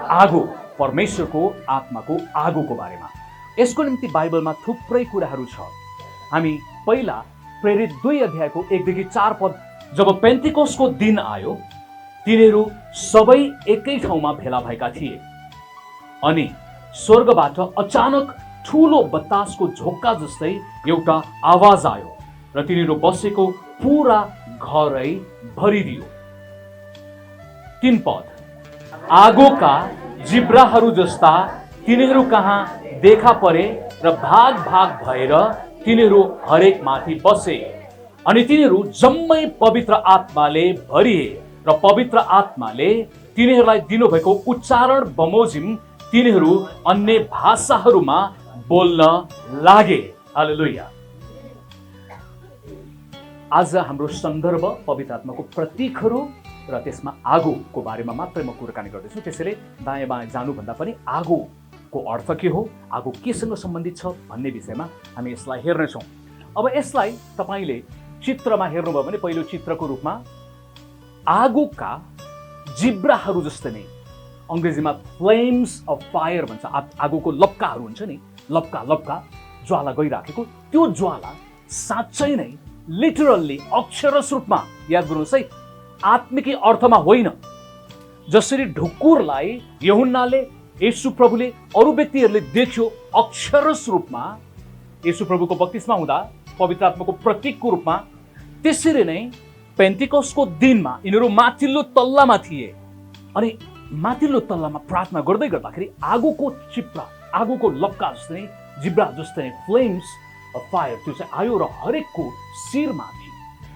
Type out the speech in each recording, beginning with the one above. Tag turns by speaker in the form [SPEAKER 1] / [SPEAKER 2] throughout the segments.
[SPEAKER 1] आगो, परमेश्वरको आत्माको आगोको बारेमा। यसको निम्ति बाइबलमा थुप्रै कुराहरू छ। हामी पहिला प्रेरित 2 अध्यायको 1 देखि 4 पद, जब पेन्टिकोस्टको दिन आयो तिनीहरू सबै एकै ठाउँमा भेला भएका थिए अनि स्वर्गबाट अचानक ठूलो बतासको झोक्का जस्तै एउटा आवाज आयो र तिनीहरू बसेको पूरा घरै भरिदियो। 3 पद, आगोका जिब्राहरू जस्ता तिनीहरू कहाँ देखा परे र भाग भाग भएर तिनीहरू हरेक माथि बसे अनि तिनीहरू जम्मै पवित्र आत्माले भरिए र पवित्र आत्माले तिनीहरूलाई दिनुभएको उच्चारण बमोजिम तिनीहरू अन्य भाषाहरूमा बोल्न लागे। हालेलुया। आज हाम्रो सन्दर्भ पवित्र आत्माको प्रतीकहरू र त्यसमा आगोको बारेमा मात्रै म कुराकानी गर्दैछु। त्यसैले दायाँ बायाँ जानुभन्दा पनि आगोको अर्थ के हो, आगो केसँग सम्बन्धित छ भन्ने विषयमा हामी यसलाई हेर्नेछौँ। अब यसलाई तपाईँले चित्रमा हेर्नुभयो भने पहिलो चित्रको रूपमा आगोका जिब्राहरू जस्तै नै, अङ्ग्रेजीमा फ्लेम्स अफ फायर भन्छ। आगोको लप्काहरू हुन्छ नि, लप्का ज्वाला गइराखेको, त्यो ज्वाला साँच्चै नै लिटरल्ली अक्षरस रूपमा, याद गर्नुहोस् है, आत्मिकी अर्थमा होइन। जसरी ढुकुरलाई यूहन्नाले, येशू प्रभुले, अरू व्यक्तिहरूले देख्यो अक्षरस रूपमा येशू प्रभुको बप्तिस्मा हुँदा पवित्र आत्माको प्रतीकको रूपमा, त्यसरी नै पेन्टिकोस्टको दिनमा यिनीहरू माथिल्लो तल्लामा थिए अनि माथिल्लो तल्लामा प्रार्थना गर्दै गर्दाखेरि आगोको चिप्रा, आगोको लप्का जस्तै, जिब्रा जस्तै फ्लेम्स अफ फायर त्यो चाहिँ आयो र हरेकको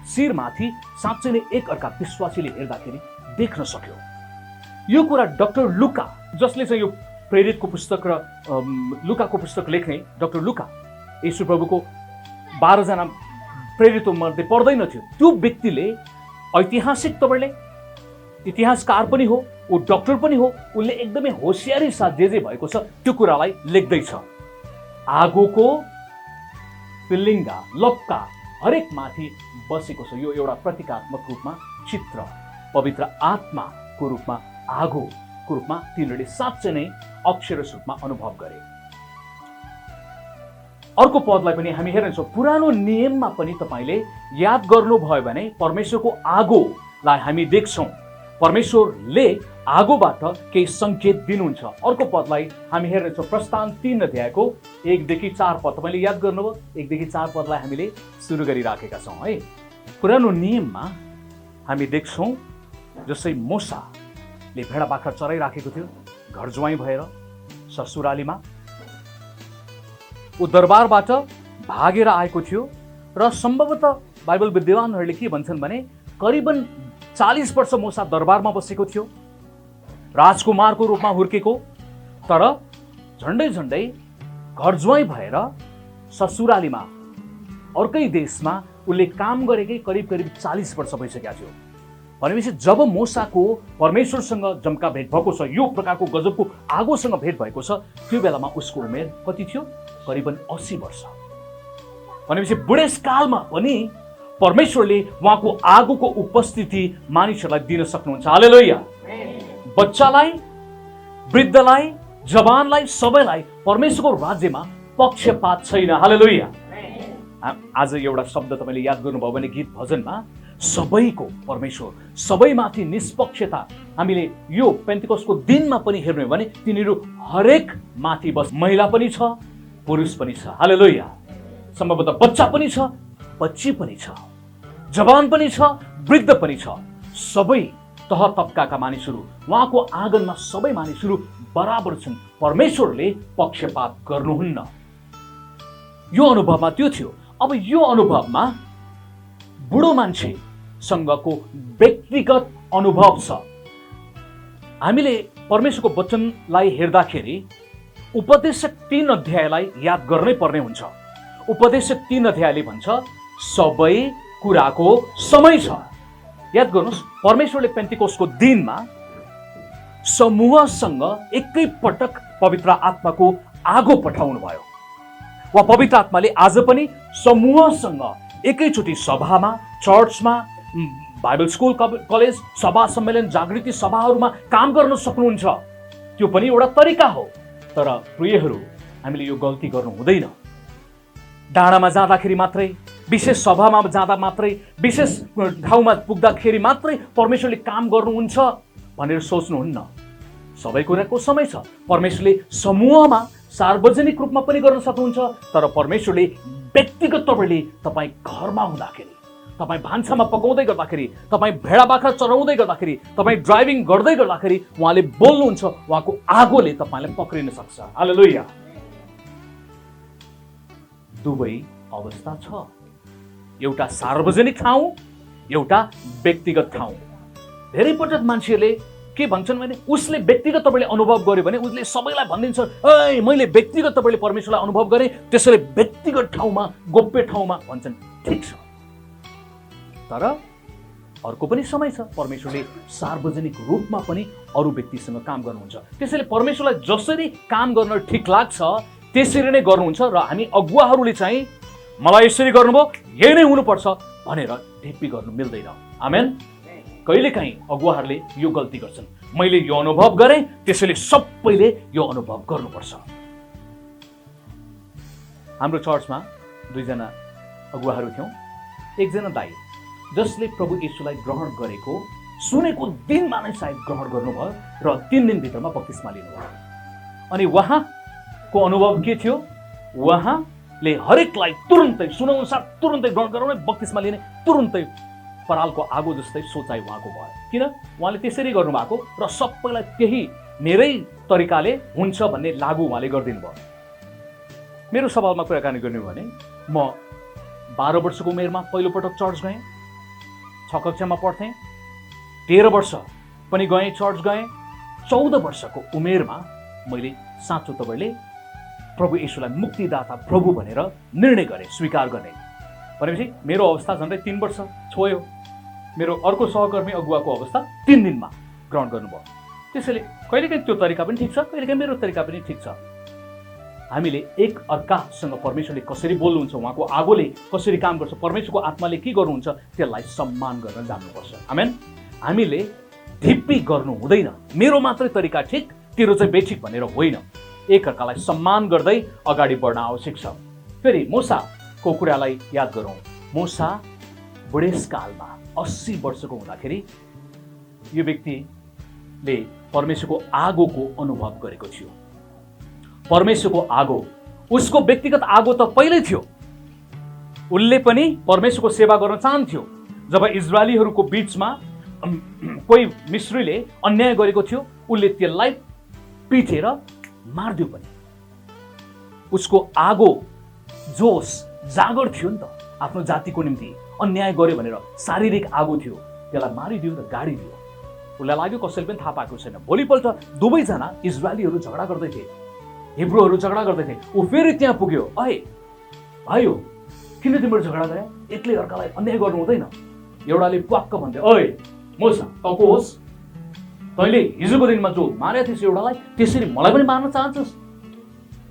[SPEAKER 1] शिरमाथि साँच्चै नै एक अर्का विश्वासीले हेर्दाखेरि देख्न सक्यो। यो कुरा डाक्टर लुका, जसले चाहिँ यो प्रेरितको पुस्तक र लुकाको पुस्तक लेख्ने डाक्टर लुका, येशू प्रभुको 12 जना प्रेरितों मध्ये पर्दैनथ्यो, त्यो व्यक्तिले ऐतिहासिक, तपाईँले इतिहासकार पनि हो, ऊ डाक्टर पनि हो, उसले एकदमै होसियारी साथ जे भएको छ त्यो कुरालाई लेख्दैछ। आगोको पिल्लिङ्गा, लप्का हरेक माथि बसेको छ। यो एउटा प्रतीकात्मक रूपमा चित्र, पवित्र आत्माको रूपमा, आगोको रूपमा तिनीहरूले साँच्चै नै अक्षरस रूपमा अनुभव गरे। अर्को पदलाई पनि हामी हेर्नेछौँ। पुरानो नियममा पनि तपाईँले याद गर्नुभयो भने परमेश्वरको आगोलाई हामी देख्छौँ। परमेश्वरले आगोबाट केही सङ्केत दिनुहुन्छ। अर्को पदलाई हामी हेर्नेछौँ। प्रस्थान 3 अध्यायको 1 देखि 4 पद, तपाईँले याद गर्नुभयो, 1 देखि 4 पदलाई हामीले सुरु गरिराखेका छौँ है। पुरानो नियममा हामी देख्छौँ जसै मोसाले भेडा बाख्रा चराइराखेको थियो घर ज्वाइँ भएर ससुरालीमा, ऊ दरबारबाट भागेर आएको थियो र सम्भवतः बाइबल विद्वानहरूले के भन्छन् भने करिबन 40 वर्ष मोसा दरबारमा बसेको थियो, राजकुमारको रूपमा हुर्केको, तर झन्डै झन्डै घर ज्वाइँ भएर ससुरालीमा अर्कै देशमा उसले काम गरेकै करिब 40 वर्ष भइसकेका थियो। भनेपछि जब मोसाको परमेश्वरसँग जम्का भेट भएको छ, यो प्रकारको गजबको आगोसँग भेट भएको छ, त्यो बेलामा उसको उमेर कति थियो? करिबन 80 वर्ष। भनेपछि बुढेसकालमा पनि परमेश्वरले उहाँको आगोको उपस्थिति मानिसहरूलाई दिन सक्नुहुन्छ। हालेलुया। बच्चालाई, वृद्धलाई, जवानलाई, सबैलाई परमेश्वरको राज्यमा पक्षपात छैन। हालेलुया। आज एउटा शब्द तपाईँले याद गर्नुभयो भने गीत भजनमा, सबैको परमेश्वर, सबैमाथि निष्पक्षता। हामीले यो पेन्टिकोस्टको दिनमा पनि हेर्नु हो भने तिनीहरू हरेक माथि बस, महिला पनि छ, पुरुष पनि छ। हालेलुया। सम्भवतः बच्चा पनि छ, बच्ची पनि छ, जवान पनि छ, वृद्ध पनि छ, सबै तह तबकाका मानिसहरू उहाँको आँगनमा सबै मानिसहरू बराबर छन्। परमेश्वरले पक्षपात गर्नुहुन्न। यो अनुभवमा त्यो थियो। अब यो अनुभवमा बुढो मान्छेसँगको व्यक्तिगत अनुभव छ। हामीले परमेश्वरको वचनलाई हेर्दाखेरि उपदेशक 3 अध्यायलाई याद गर्नै पर्ने हुन्छ। उपदेशक 3 अध्यायले भन्छ सबै कुराको समय छ। याद गर्नुहोस्, परमेश्वरले पेन्टिकोस्टको दिनमा समूहसँग एकै पटक पवित्र आत्माको आगो पठाउनु भयो। वा पवित्र आत्माले आज पनि समूहसँग एकैचोटि सभामा, चर्चमा, बाइबल स्कुल, कलेज, सभा सम्मेलन, जागृति सभाहरूमा काम गर्न सक्नुहुन्छ। त्यो पनि एउटा तरिका हो। तर प्रियहरू, हामीले यो गल्ती गर्नु हुँदैन। डाँडामा जाँदाखेरि मात्रै, विशेष सभामा जाँदा मात्रै, विशेष ठाउँमा पुग्दाखेरि मात्रै परमेश्वरले काम गर्नुहुन्छ भनेर सोच्नुहुन्न। सबै कुराको समय छ। परमेश्वरले समूहमा, सार्वजनिक रूपमा पनि गर्न सक्नुहुन्छ। तर परमेश्वरले व्यक्तिगत तौरले तपाईँ घरमा हुँदाखेरि, तपाईँ भान्सामा पकाउँदै गर्दाखेरि, तपाईँ भेडा बाख्रा चराउँदै गर्दाखेरि, तपाईँ ड्राइभिङ गर्दै गर्दाखेरि उहाँले बोल्नुहुन्छ। उहाँको आगोले तपाईँलाई पक्रिन सक्छ। हालेलुया। दुवै अवस्था छ, एउटा सार्वजनिक ठाउँ, एउटा व्यक्तिगत ठाउँ। धेरै पटक मान्छेहरूले के भन्छन् भने उसले व्यक्तिगत तपाईँले अनुभव गर्यो भने उसले सबैलाई भनिदिन्छ, ए मैले व्यक्तिगत तपाईँले परमेश्वरलाई अनुभव गरेँ, त्यसैले व्यक्तिगत ठाउँमा, गोप्य ठाउँमा भन्छन्। ठिक छ, तर अर्को पनि समय छ। परमेश्वरले सार्वजनिक रूपमा पनि अरू व्यक्तिसँग काम गर्नुहुन्छ। त्यसैले परमेश्वरलाई जसरी काम गर्न ठिक लाग्छ त्यसरी नै गर्नुहुन्छ। र हामी अगुवाहरूले चाहिँ मलाई यसरी गर्नुभयो, यही नै हुनुपर्छ भनेर ढिप्पी गर्नु मिल्दैन। आमेन। कहिलेकाहीँ अगुवाहरूले यो गल्ती गर्छन्, मैले यो अनुभव गरेँ त्यसैले सबैले यो अनुभव गर्नुपर्छ। हाम्रो चर्चमा दुईजना अगुवाहरू थियौँ। एकजना दाइ जसले प्रभु येशूलाई ग्रहण गरेको सुनेको दिनमा नै सायद ग्रहण गर्नुभयो र 3 दिनभित्रमा बप्तिस्मा लिनुभयो। अनि उहाँको अनुभव के थियो? उहाँले हरेकलाई तुरुन्तै सुनाउनुसाथ तुरुन्तै ग्रहण गराउने, बप्तिस्मा लिने, तुरुन्तै परालको आगो जस्तै सोचाइ उहाँको भयो। किन? उहाँले त्यसरी गर्नुभएको र सबैलाई त्यही मेरै तरिकाले हुन्छ भन्ने लागू उहाँले गरिदिनु भयो। मेरो सवालमा कुराकानी गर्ने हो भने म 12 वर्षको उमेरमा पहिलोपटक चर्च गएँ, 6 कक्षामा पढ्थेँ। 13 वर्ष पनि गएँ, चर्च गएँ। 14 वर्षको उमेरमा मैले साँचो तपाईँले प्रभु येशूलाई मुक्तिदाता प्रभु भनेर निर्णय गरेँ, स्वीकार गर्ने। भनेपछि मेरो अवस्था झन्डै 3 वर्ष छोयो। मेरो अर्को सहकर्मी अगुवाको अवस्था 3 दिनमा ग्रहण गर्नुभयो। त्यसैले कहिलेकाहीँ त्यो तरिका पनि ठिक छ, कहिलेकाहीँ मेरो तरिका पनि ठिक छ। हामीले एक अर्कासँग परमेश्वरले कसरी बोल्नुहुन्छ, उहाँको आगोले कसरी काम गर्छ, परमेश्वरको आत्माले के गर्नुहुन्छ, त्यसलाई सम्मान गर्न जान्नुपर्छ। आमेन। हामीले ढिप्पी गर्नु हुँदैन। मेरो मात्रै तरिका ठिक, तेरो चाहिँ बेठिक भनेर होइन। एक अर्कालाई सम्मान गर्दै अगाडि बढ्न आवश्यक छ। फेरि मूसाको कुरालाई याद गरौँ। मूसा बुढेसकालमा 80 वर्षको हुँदाखेरि यो व्यक्तिले परमेश्वरको आगोको अनुभव गरेको थियो। परमेश्वरको आगो, उसको व्यक्तिगत आगो त पहिल्यै थियो। उसले पनि परमेश्वरको सेवा गर्न चाहन्थ्यो। जब इजरायलीहरूको बीचमा कोही मिश्रीले अन्याय गरेको थियो, उसले त्यसलाई पिटेर मारिदियो पनि। उसको आगो, जोस जागर थियो नि त, आफ्नो जातिको निम्ति अन्याय गर्यो भनेर शारीरिक आगो थियो। त्यसलाई मारिदियो र गाडिदियो। उसलाई लाग्यो कसैले पनि थाहा पाएको छैन। भोलिपल्ट दुवैजना इजरायलीहरू झगडा गर्दै थिए, हिब्रूहरू झगडा गर्दै थिए। ऊ फेरि त्यहाँ पुग्यो। अहे भाइ हो, किन तिमीहरू झगडा गरे? एकले अर्कालाई अन्याय गर्नु हुँदैन। एउटाले प्वाक्क भन्थ्यो, ओए मूसा तँको होस्, तैँले हिजोको दिनमा जो मारेको थिएस् एउटालाई, त्यसरी मलाई पनि मार्न चाहन्छस्?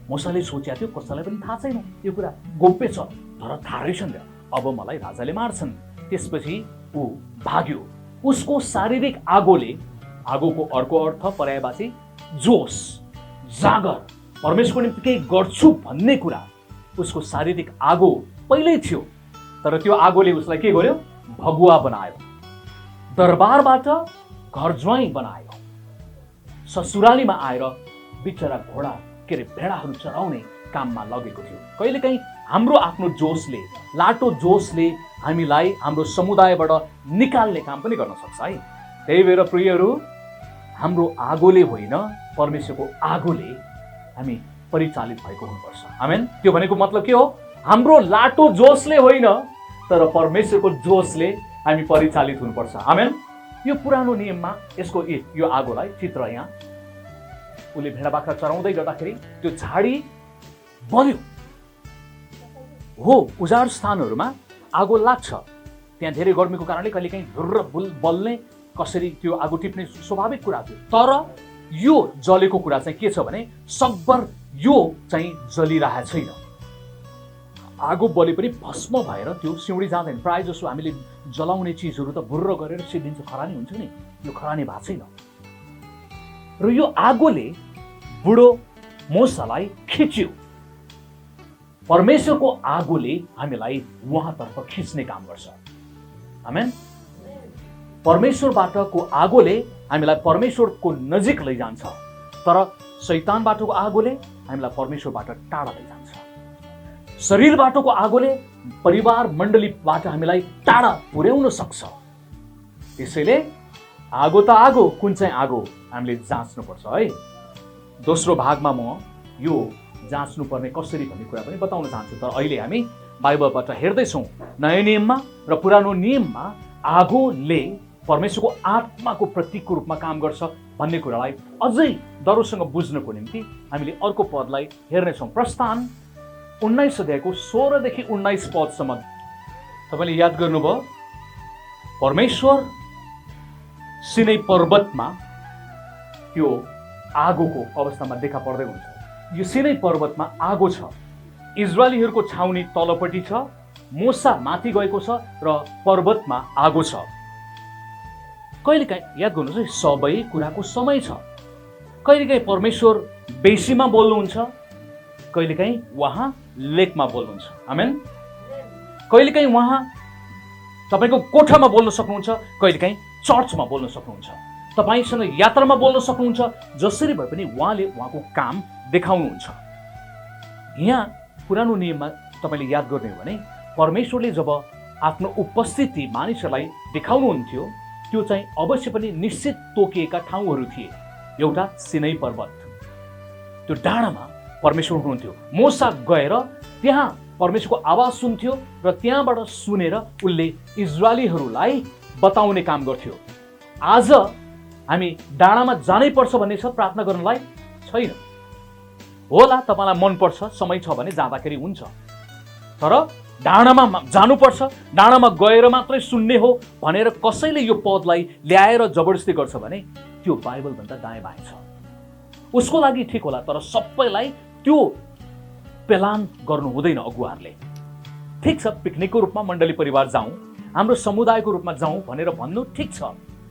[SPEAKER 1] मूसाले सोचेको थियो कसैलाई पनि थाहा छैन, यो कुरा गोप्य छ, तर थाहा रहेछ नि, अब मलाई राजाले मार्छन्। त्यसपछि ऊ भाग्यो। उसको शारीरिक आगोले, आगोको अर्को अर्थ पर्यायवाची जोस, जागर, परमेश्वरको निम्ति केही गर्छु भन्ने कुरा, उसको शारीरिक आगो पहिल्यै थियो। तर त्यो आगोले उसलाई के गर्यो? भगुवा बनायो, दरबारबाट घर ज्वाइँ बनायो, ससुरालीमा आएर बिचरा घोडा के अरे भेडाहरू चराउने काममा लगेको थियो। कहिलेकाहीँ हाम्रो आफ्नो जोसले, लाटो जोसले हामीलाई हाम्रो समुदायबाट निकाल्ने काम पनि गर्न सक्छ है। त्यही भएर प्रियहरू, हाम्रो आगोले होइन, परमेश्वरको आगोले हामी परिचालित भएको हुनुपर्छ। आमेन। त्यो भनेको मतलब के हो? हाम्रो लाटो जोसले होइन, तर परमेश्वरको जोसले हामी परिचालित हुनुपर्छ। आमेन। यो पुरानो नियममा यसको यो आगोलाई चित्र, यहाँ उसले भेडा बाख्रा चराउँदै गर्दाखेरि त्यो झाडी बल्यो हो। उजाड स्थानहरूमा आगो लाग्छ, त्यहाँ धेरै गर्मीको कारणले कहिलेकाहीँ धुर्र बल्ने, कसरी त्यो आगो टिप्ने स्वाभाविक कुरा थियो। तर यो जलेको कुरा चाहिँ के छ भने सकभर यो चाहिँ जलिरहेको छैन। आगो बले पनि भस्म भएर त्यो सिउँडी जाँदैन। प्राय जसो हामीले जलाउने चिजहरू त भुर्र गरेर सिद्धिन्छ, खरानी हुन्छ नि, यो खरानी भएको छैन। र यो आगोले बुढो मोसालाई खिच्यो। परमेश्वरको आगोले हामीलाई उहाँतर्फ खिच्ने काम गर्छ। आमेन। परमेश्वरबाटको आगोले हामीलाई परमेश्वरको नजिक लैजान्छ, तर शैतानबाटको आगोले हामीलाई परमेश्वरबाट टाढा लैजान्छ। शरीरबाटको आगोले परिवार मण्डलीबाट हामीलाई टाढा पुर्याउन सक्छ। त्यसैले आगो त आगो, कुन चाहिँ आगो हामीले जाँच्नुपर्छ है। दोस्रो भागमा म यो जाँच्नुपर्ने कसरी भन्ने कुरा पनि बताउन चाहन्छु, तर अहिले हामी बाइबलबाट हेर्दैछौँ। नयाँ नियममा र पुरानो नियममा आगोले परमेश्वरको आत्माको प्रतीकको रूपमा काम गर्छ भन्ने कुरालाई अझै दरोसँग बुझ्नको निम्ति हामीले अर्को पदलाई हेर्नेछौँ। प्रस्थान 19 अध्यायको 16 देखि 19 पदसम्म तपाईँले याद गर्नुभयो। परमेश्वर सिनै पर्वतमा त्यो आगोको अवस्थामा देखा पर्दै हुन्छ। यो सिनै पर्वतमा आगो छ, इजरायलीहरूको छाउनी तलपट्टि छ, मोसा माथि गएको छ र पर्वतमा आगो छ। कहिलेकाहीँ याद गर्नुहोस् है, सबै कुराको समय छ। कहिलेकाहीँ परमेश्वर बेसीमा बोल्नुहुन्छ, कहिलेकाहीँ उहाँ लेकमा बोल्नुहुन्छ। आमेन। कहिलेकाहीँ उहाँ तपाईँको कोठामा बोल्न सक्नुहुन्छ, कहिलेकाहीँ चर्चमा बोल्न सक्नुहुन्छ, तपाईँसँग यात्रामा बोल्न सक्नुहुन्छ। जसरी भए पनि उहाँले उहाँको काम देखाउनुहुन्छ। यहाँ पुरानो नियममा तपाईँले याद गर्ने हो भने परमेश्वरले जब आफ्नो उपस्थिति मानिसहरूलाई देखाउनुहुन्थ्यो, त्यो चाहिँ अवश्य पनि निश्चित तोकिएका ठाउँहरू थिए। एउटा सिनै पर्वत, त्यो डाँडामा परमेश्वर हुनुहुन्थ्यो। मोसा गएर त्यहाँ परमेश्वरको आवाज सुन्थ्यो र त्यहाँबाट सुनेर उसले इजरायलीहरूलाई बताउने काम गर्थ्यो। आज हामी डाँडामा जानै पर्छ भन्ने छ प्रार्थना गर्नलाई? छैन। होला तपाईँलाई मनपर्छ, समय छ भने जाँदाखेरि हुन्छ, तर डाँडामा जानुपर्छ, डाँडामा गएर मात्रै सुन्ने हो भनेर कसैले यो पदलाई ल्याएर जबरजस्ती गर्छ भने त्यो बाइबलभन्दा दायाँ बाएँ छ। उसको लागि ठिक होला, तर सबैलाई त्यो पेलान गर्नु हुँदैन। अगुवाहरूले ठिक छ, पिकनिकको रूपमा मण्डली परिवार जाउँ, हाम्रो समुदायको रूपमा जाउँ भनेर भन्नु ठिक छ,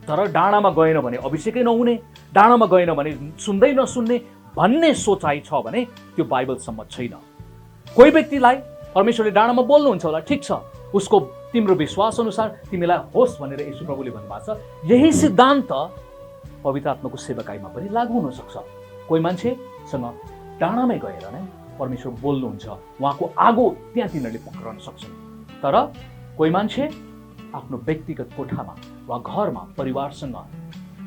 [SPEAKER 1] तर डाँडामा गएन भने अभिषेकै नहुने, डाँडामा गएन भने सुन्दै नसुन्ने भन्ने सोचाइ छ भने त्यो बाइबल सम्मत छैन। कोही व्यक्तिलाई परमेश्वरले डाँडामा बोल्नुहुन्छ होला, ठिक छ, उसको तिम्रो विश्वास अनुसार तिमीलाई होस् भनेर येशू प्रभुले भन्नुभएको छ। यही सिद्धान्त पवित्र आत्माको सेवकाईमा पनि लागू हुन सक्छ। कोही मान्छेसँग डाँडामै गएर नै परमेश्वर बोल्नुहुन्छ, उहाँको आगो त्यहाँ तिनीहरूले पक्रन सक्छन्। तर कोही मान्छे आफ्नो व्यक्तिगत कोठामा वा घरमा परिवारसँग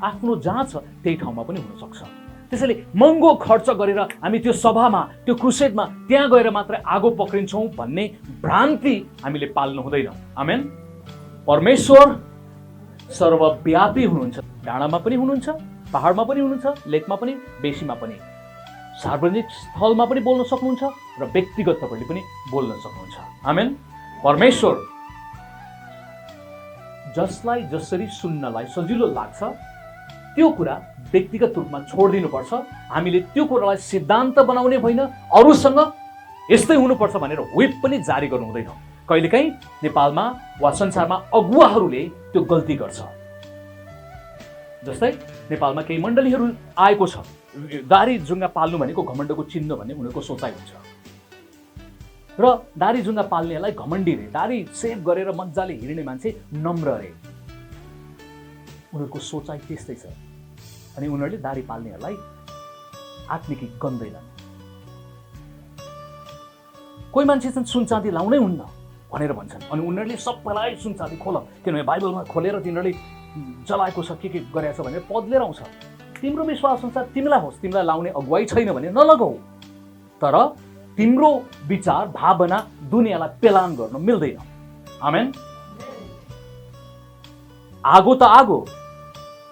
[SPEAKER 1] आफ्नो जहाँ छ त्यही ठाउँमा पनि हुन सक्छ। त्यसैले महँगो खर्च गरेर हामी त्यो सभामा, त्यो क्रुसेडमा त्यहाँ गएर मात्रै आगो पक्रिन्छौँ भन्ने भ्रान्ति हामीले पाल्नु हुँदैन। आमेन। परमेश्वर सर्वव्यापी हुनुहुन्छ। डाँडामा पनि हुनुहुन्छ, पहाडमा पनि हुनुहुन्छ, लेकमा पनि, बेसीमा पनि, सार्वजनिक स्थलमा पनि बोल्न सक्नुहुन्छ र व्यक्तिगत तपाईँले पनि बोल्न सक्नुहुन्छ। आमेन। परमेश्वर जसलाई जसरी सुन्नलाई सजिलो लाग्छ त्यो कुरा व्यक्तिगत रूपमा छोडिदिनुपर्छ। हामीले त्यो कुरालाई सिद्धान्त बनाउने होइन, अरूसँग यस्तै हुनुपर्छ भनेर व्हिप पनि जारी गर्नु हुँदैन। कहिलेकाहीँ नेपालमा वा संसारमा अगुवाहरूले त्यो गल्ती गर्छ। जस्तै नेपालमा केही मण्डलीहरू आएको छ, दारी जुङ्गा पाल्नु भनेको घमण्डको चिन्ह भन्ने उनीहरूको सोचाइ हुन्छ र दारी जुङ्गा पाल्नेलाई घमण्डी रे, दारी सेभ गरेर मजाले हिँड्ने मान्छे नम्र रे, उनीहरूको सोचाइ त्यस्तै छ। अनि उनीहरूले दारी पाल्नेहरूलाई आत्मिकी गन्दैनन्। कोही मान्छे चाहिँ सुनचाँदी लाउनै हुन्न भनेर भन्छन्, अनि उनीहरूले सबैलाई सुनचाँदी खोल, किनभने बाइबलमा खोलेर तिनीहरूले जलाएको छ, के गरेको छ भनेर पद लिएर आउँछ। तिम्रो विश्वास अनुसार तिमीलाई होस्, तिमीलाई लाउने अगुवाई छैन भने नलगाऊ, तर तिम्रो विचार भावना दुनियाँलाई पेलान गर्न मिल्दैन। आमेन। आगो त आगो,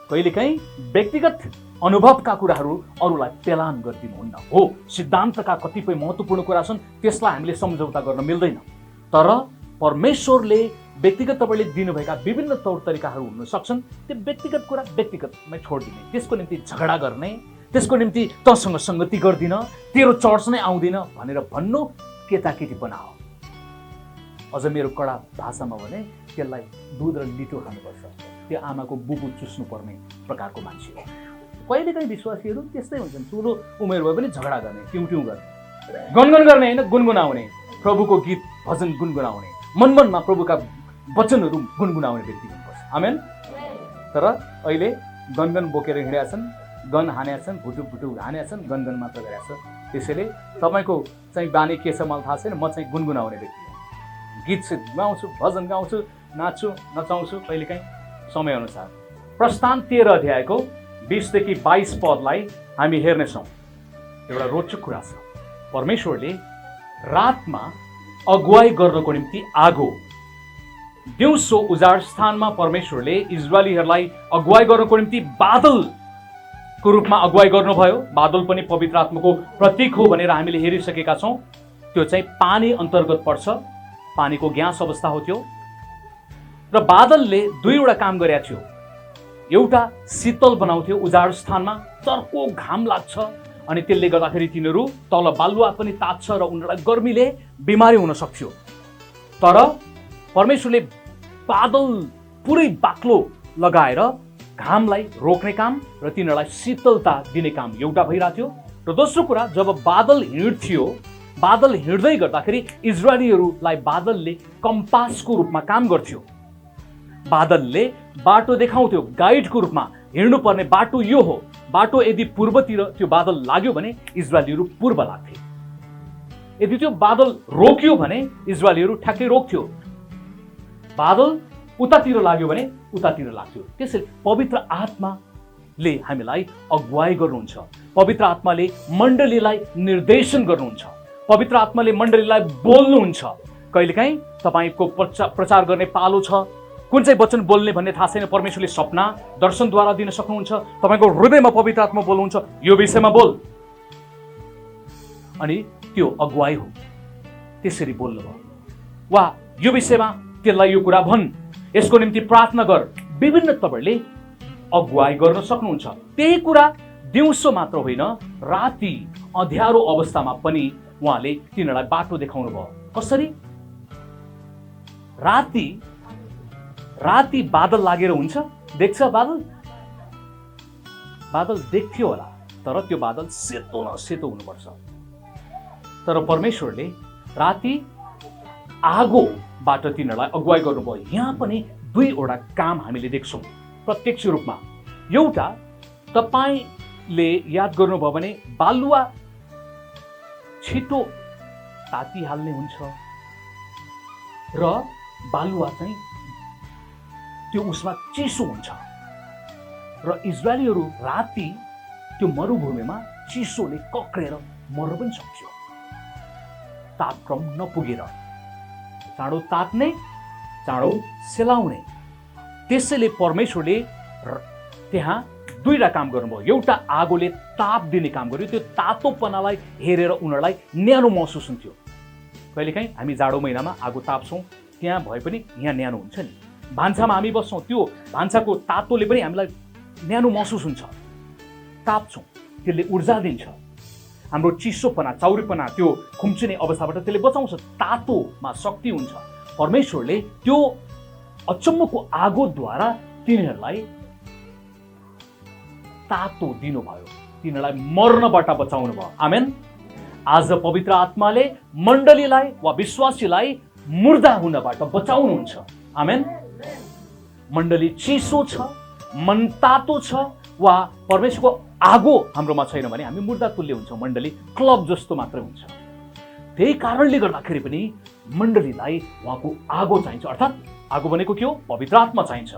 [SPEAKER 1] कहिलेकाहीँ व्यक्तिगत अनुभवका कुराहरू अरूलाई पेलान गरिदिनुहुन्न। हो, सिद्धान्तका कतिपय महत्त्वपूर्ण कुरा छन्, त्यसलाई हामीले सम्झौता गर्न मिल्दैन, तर परमेश्वरले व्यक्तिगत तपाईँले दिनुभएका विभिन्न तौर तरिकाहरू हुन सक्छन्। त्यो व्यक्तिगत कुरा व्यक्तिगतमै छोडिदिने, त्यसको निम्ति झगडा गर्ने, त्यसको निम्ति तसँग सङ्गति गर्दिन, तेरो चर्च नै आउँदिन भनेर भन्नु केटाकेटीपना हो। अझ मेरो कडा भाषामा भने त्यसलाई दुध र लिटो खानुपर्छ, त्यो आमाको बुबु चुस्नु पर्ने प्रकारको मान्छे हो। कहिलेकाहीँ विश्वासीहरू त्यस्तै हुन्छन्, ठुलो उमेर भए पनि झगडा गर्ने, ट्यौँ ट्यौँ गर्ने, गनगन गर्ने होइन, गुनगुनाउने, प्रभुको गीत भजन गुनगुनाउने, मनमनमा प्रभुका वचनहरू गुनगुनाउने व्यक्ति हुनुपर्छ। आमेन। तर अहिले गनगन बोकेर हिँडेका छन्, गन हानेका छन्, भुटुक भुटुक हानेका छन्, गनगन मात्र गरेका छ। त्यसैले तपाईँको चाहिँ बानी के छ मलाई थाहा छैन, म चाहिँ गुनगुनाउने व्यक्ति हो। गीत गाउँछु, भजन गाउँछु, नाच्छु, नचाउँछु कहिलेकाहीँ समयअनुसार। प्रस्थान 13 अध्यायको 20 देखि 22 पदलाई हामी हेर्नेछौँ। एउटा रोचक कुरा छ। परमेश्वरले रातमा अगुवाई गर्नको निम्ति आगो, दिउँसो उजाड स्थानमा परमेश्वरले इजरायलीहरूलाई अगुवाई गर्नको निम्ति बादलको रूपमा अगुवाई गर्नुभयो। बादल पनि पवित्र आत्माको प्रतीक हो भनेर हामीले हेरिसकेका छौँ। त्यो चाहिँ पानी अन्तर्गत पर्छ, पानीको ग्यास अवस्था हो त्यो। र बादलले दुईवटा काम गरेका थियो। एउटा शीतल बनाउँथ्यो उजाड स्थानमा, चर्को घाम लाग्छ अनि त्यसले गर्दाखेरि तिनीहरू तल बालुवा पनि तात्छ र उनीहरूलाई गर्मीले बिमारी हुन सक्थ्यो। तर परमेश्वरले बादल पुरै बाक्लो लगाएर घामलाई रोक्ने काम र तिनीहरूलाई शीतलता दिने काम एउटा भइरहेको थियो। र दोस्रो कुरा, जब बादल हिँड्थ्यो, बादल हिँड्दै गर्दाखेरि इजरायलीहरूलाई बादलले कम्पासको रूपमा काम गर्थ्यो। बादलले बाटो देखाउँथ्यो, गाइडको रूपमा हिँड्नुपर्ने बाटो यो हो। बाटो यदि पूर्वतिर त्यो बादल लाग्यो भने इजरायलीहरू पूर्व लाग्थे, यदि त्यो बादल रोक्यो भने इजरायलीहरू ठ्याक्कै रोक्थ्यो। बादल उतातिर लाग्यो भने उतातिर लाग्थ्यो। त्यसैले पवित्र आत्माले हामीलाई अगुवाई गर्नुहुन्छ, पवित्र आत्माले मण्डलीलाई निर्देशन गर्नुहुन्छ, पवित्र आत्माले मण्डलीलाई बोल्नुहुन्छ। कहिलेकाहीँ तपाईँको प्रचार गर्ने पालो छ, कुन चाहिँ वचन बोल्ने भन्ने थाहा छैन, परमेश्वरले सपना दर्शनद्वारा दिन सक्नुहुन्छ। तपाईँको हृदयमा पवित्र आत्मा बोल्नुहुन्छ, यो विषयमा बोल, अनि त्यो अगुवाई हो। त्यसरी बोल्नुभयो, वा यो विषयमा त्यसलाई यो कुरा भन्, यसको निम्ति प्रार्थना गर। विभिन्न तपाईँले अगुवाई गर्न सक्नुहुन्छ। त्यही कुरा दिउँसो मात्र होइन, राति अँध्यारो अवस्थामा पनि उहाँले तिनीहरूलाई बाटो देखाउनु भयो। कसरी? राति बादल लागेर हुन्छ, देख्छ बादल, बादल देख्थ्यो होला, तर त्यो बादल सेतो न सेतो हुनुपर्छ। तर परमेश्वरले राति आगोबाट तिनीहरूलाई अगुवाई गर्नुभयो। यहाँ पनि दुईवटा काम हामीले देख्छौँ प्रत्यक्ष रूपमा। एउटा, तपाईँले याद गर्नुभयो भने बालुवा छिटो तातिहाल्ने हुन्छ र बालुवा चाहिँ त्यो उसमा चिसो हुन्छ, र इजरायलीहरू राति त्यो मरुभूमिमा चिसोले कक्रेर मर्न पनि सक्थ्यो, तापक्रम नपुगेर। चाँडो तात्ने, चाँडो सेलाउने। त्यसैले परमेश्वरले त्यहाँ दुईवटा काम गर्नुभयो। एउटा, आगोले ताप दिने काम गर्यो, त्यो तातोपनालाई हेरेर उनीहरूलाई न्यानो महसुस हुन्थ्यो। कहिलेकाहीँ हामी जाडो महिनामा आगो ताप्छौँ, त्यहाँ भए पनि यहाँ न्यानो हुन्छ नि। भान्सामा हामी बस्छौँ, त्यो भान्साको तातोले पनि हामीलाई न्यानो महसुस हुन्छ, ताप्छौँ, त्यसले ऊर्जा दिन्छ। हाम्रो चिसोपना, चाउरीपना, त्यो खुम्चिने अवस्थाबाट त्यसले बचाउँछ, तातोमा शक्ति हुन्छ। परमेश्वरले त्यो अचम्मको आगोद्वारा तिनीहरूलाई तातो दिनुभयो, तिनीहरूलाई मर्नबाट बचाउनु भयो। आमेन। आज पवित्र आत्माले मण्डलीलाई वा विश्वासीलाई मुर्दा हुनबाट बचाउनुहुन्छ। आमेन। मण्डली चिसो छ, मन तातो छ, वा परमेश्वरको आगो हाम्रोमा छैन भने हामी मुर्दा तुल्य हुन्छौँ, मण्डली क्लब जस्तो मात्रै हुन्छ। त्यही कारणले गर्दाखेरि पनि मण्डलीलाई उहाँको आगो चाहिन्छ। अर्थात् आगो भनेको के हो? पवित्र आत्मा चाहिन्छ।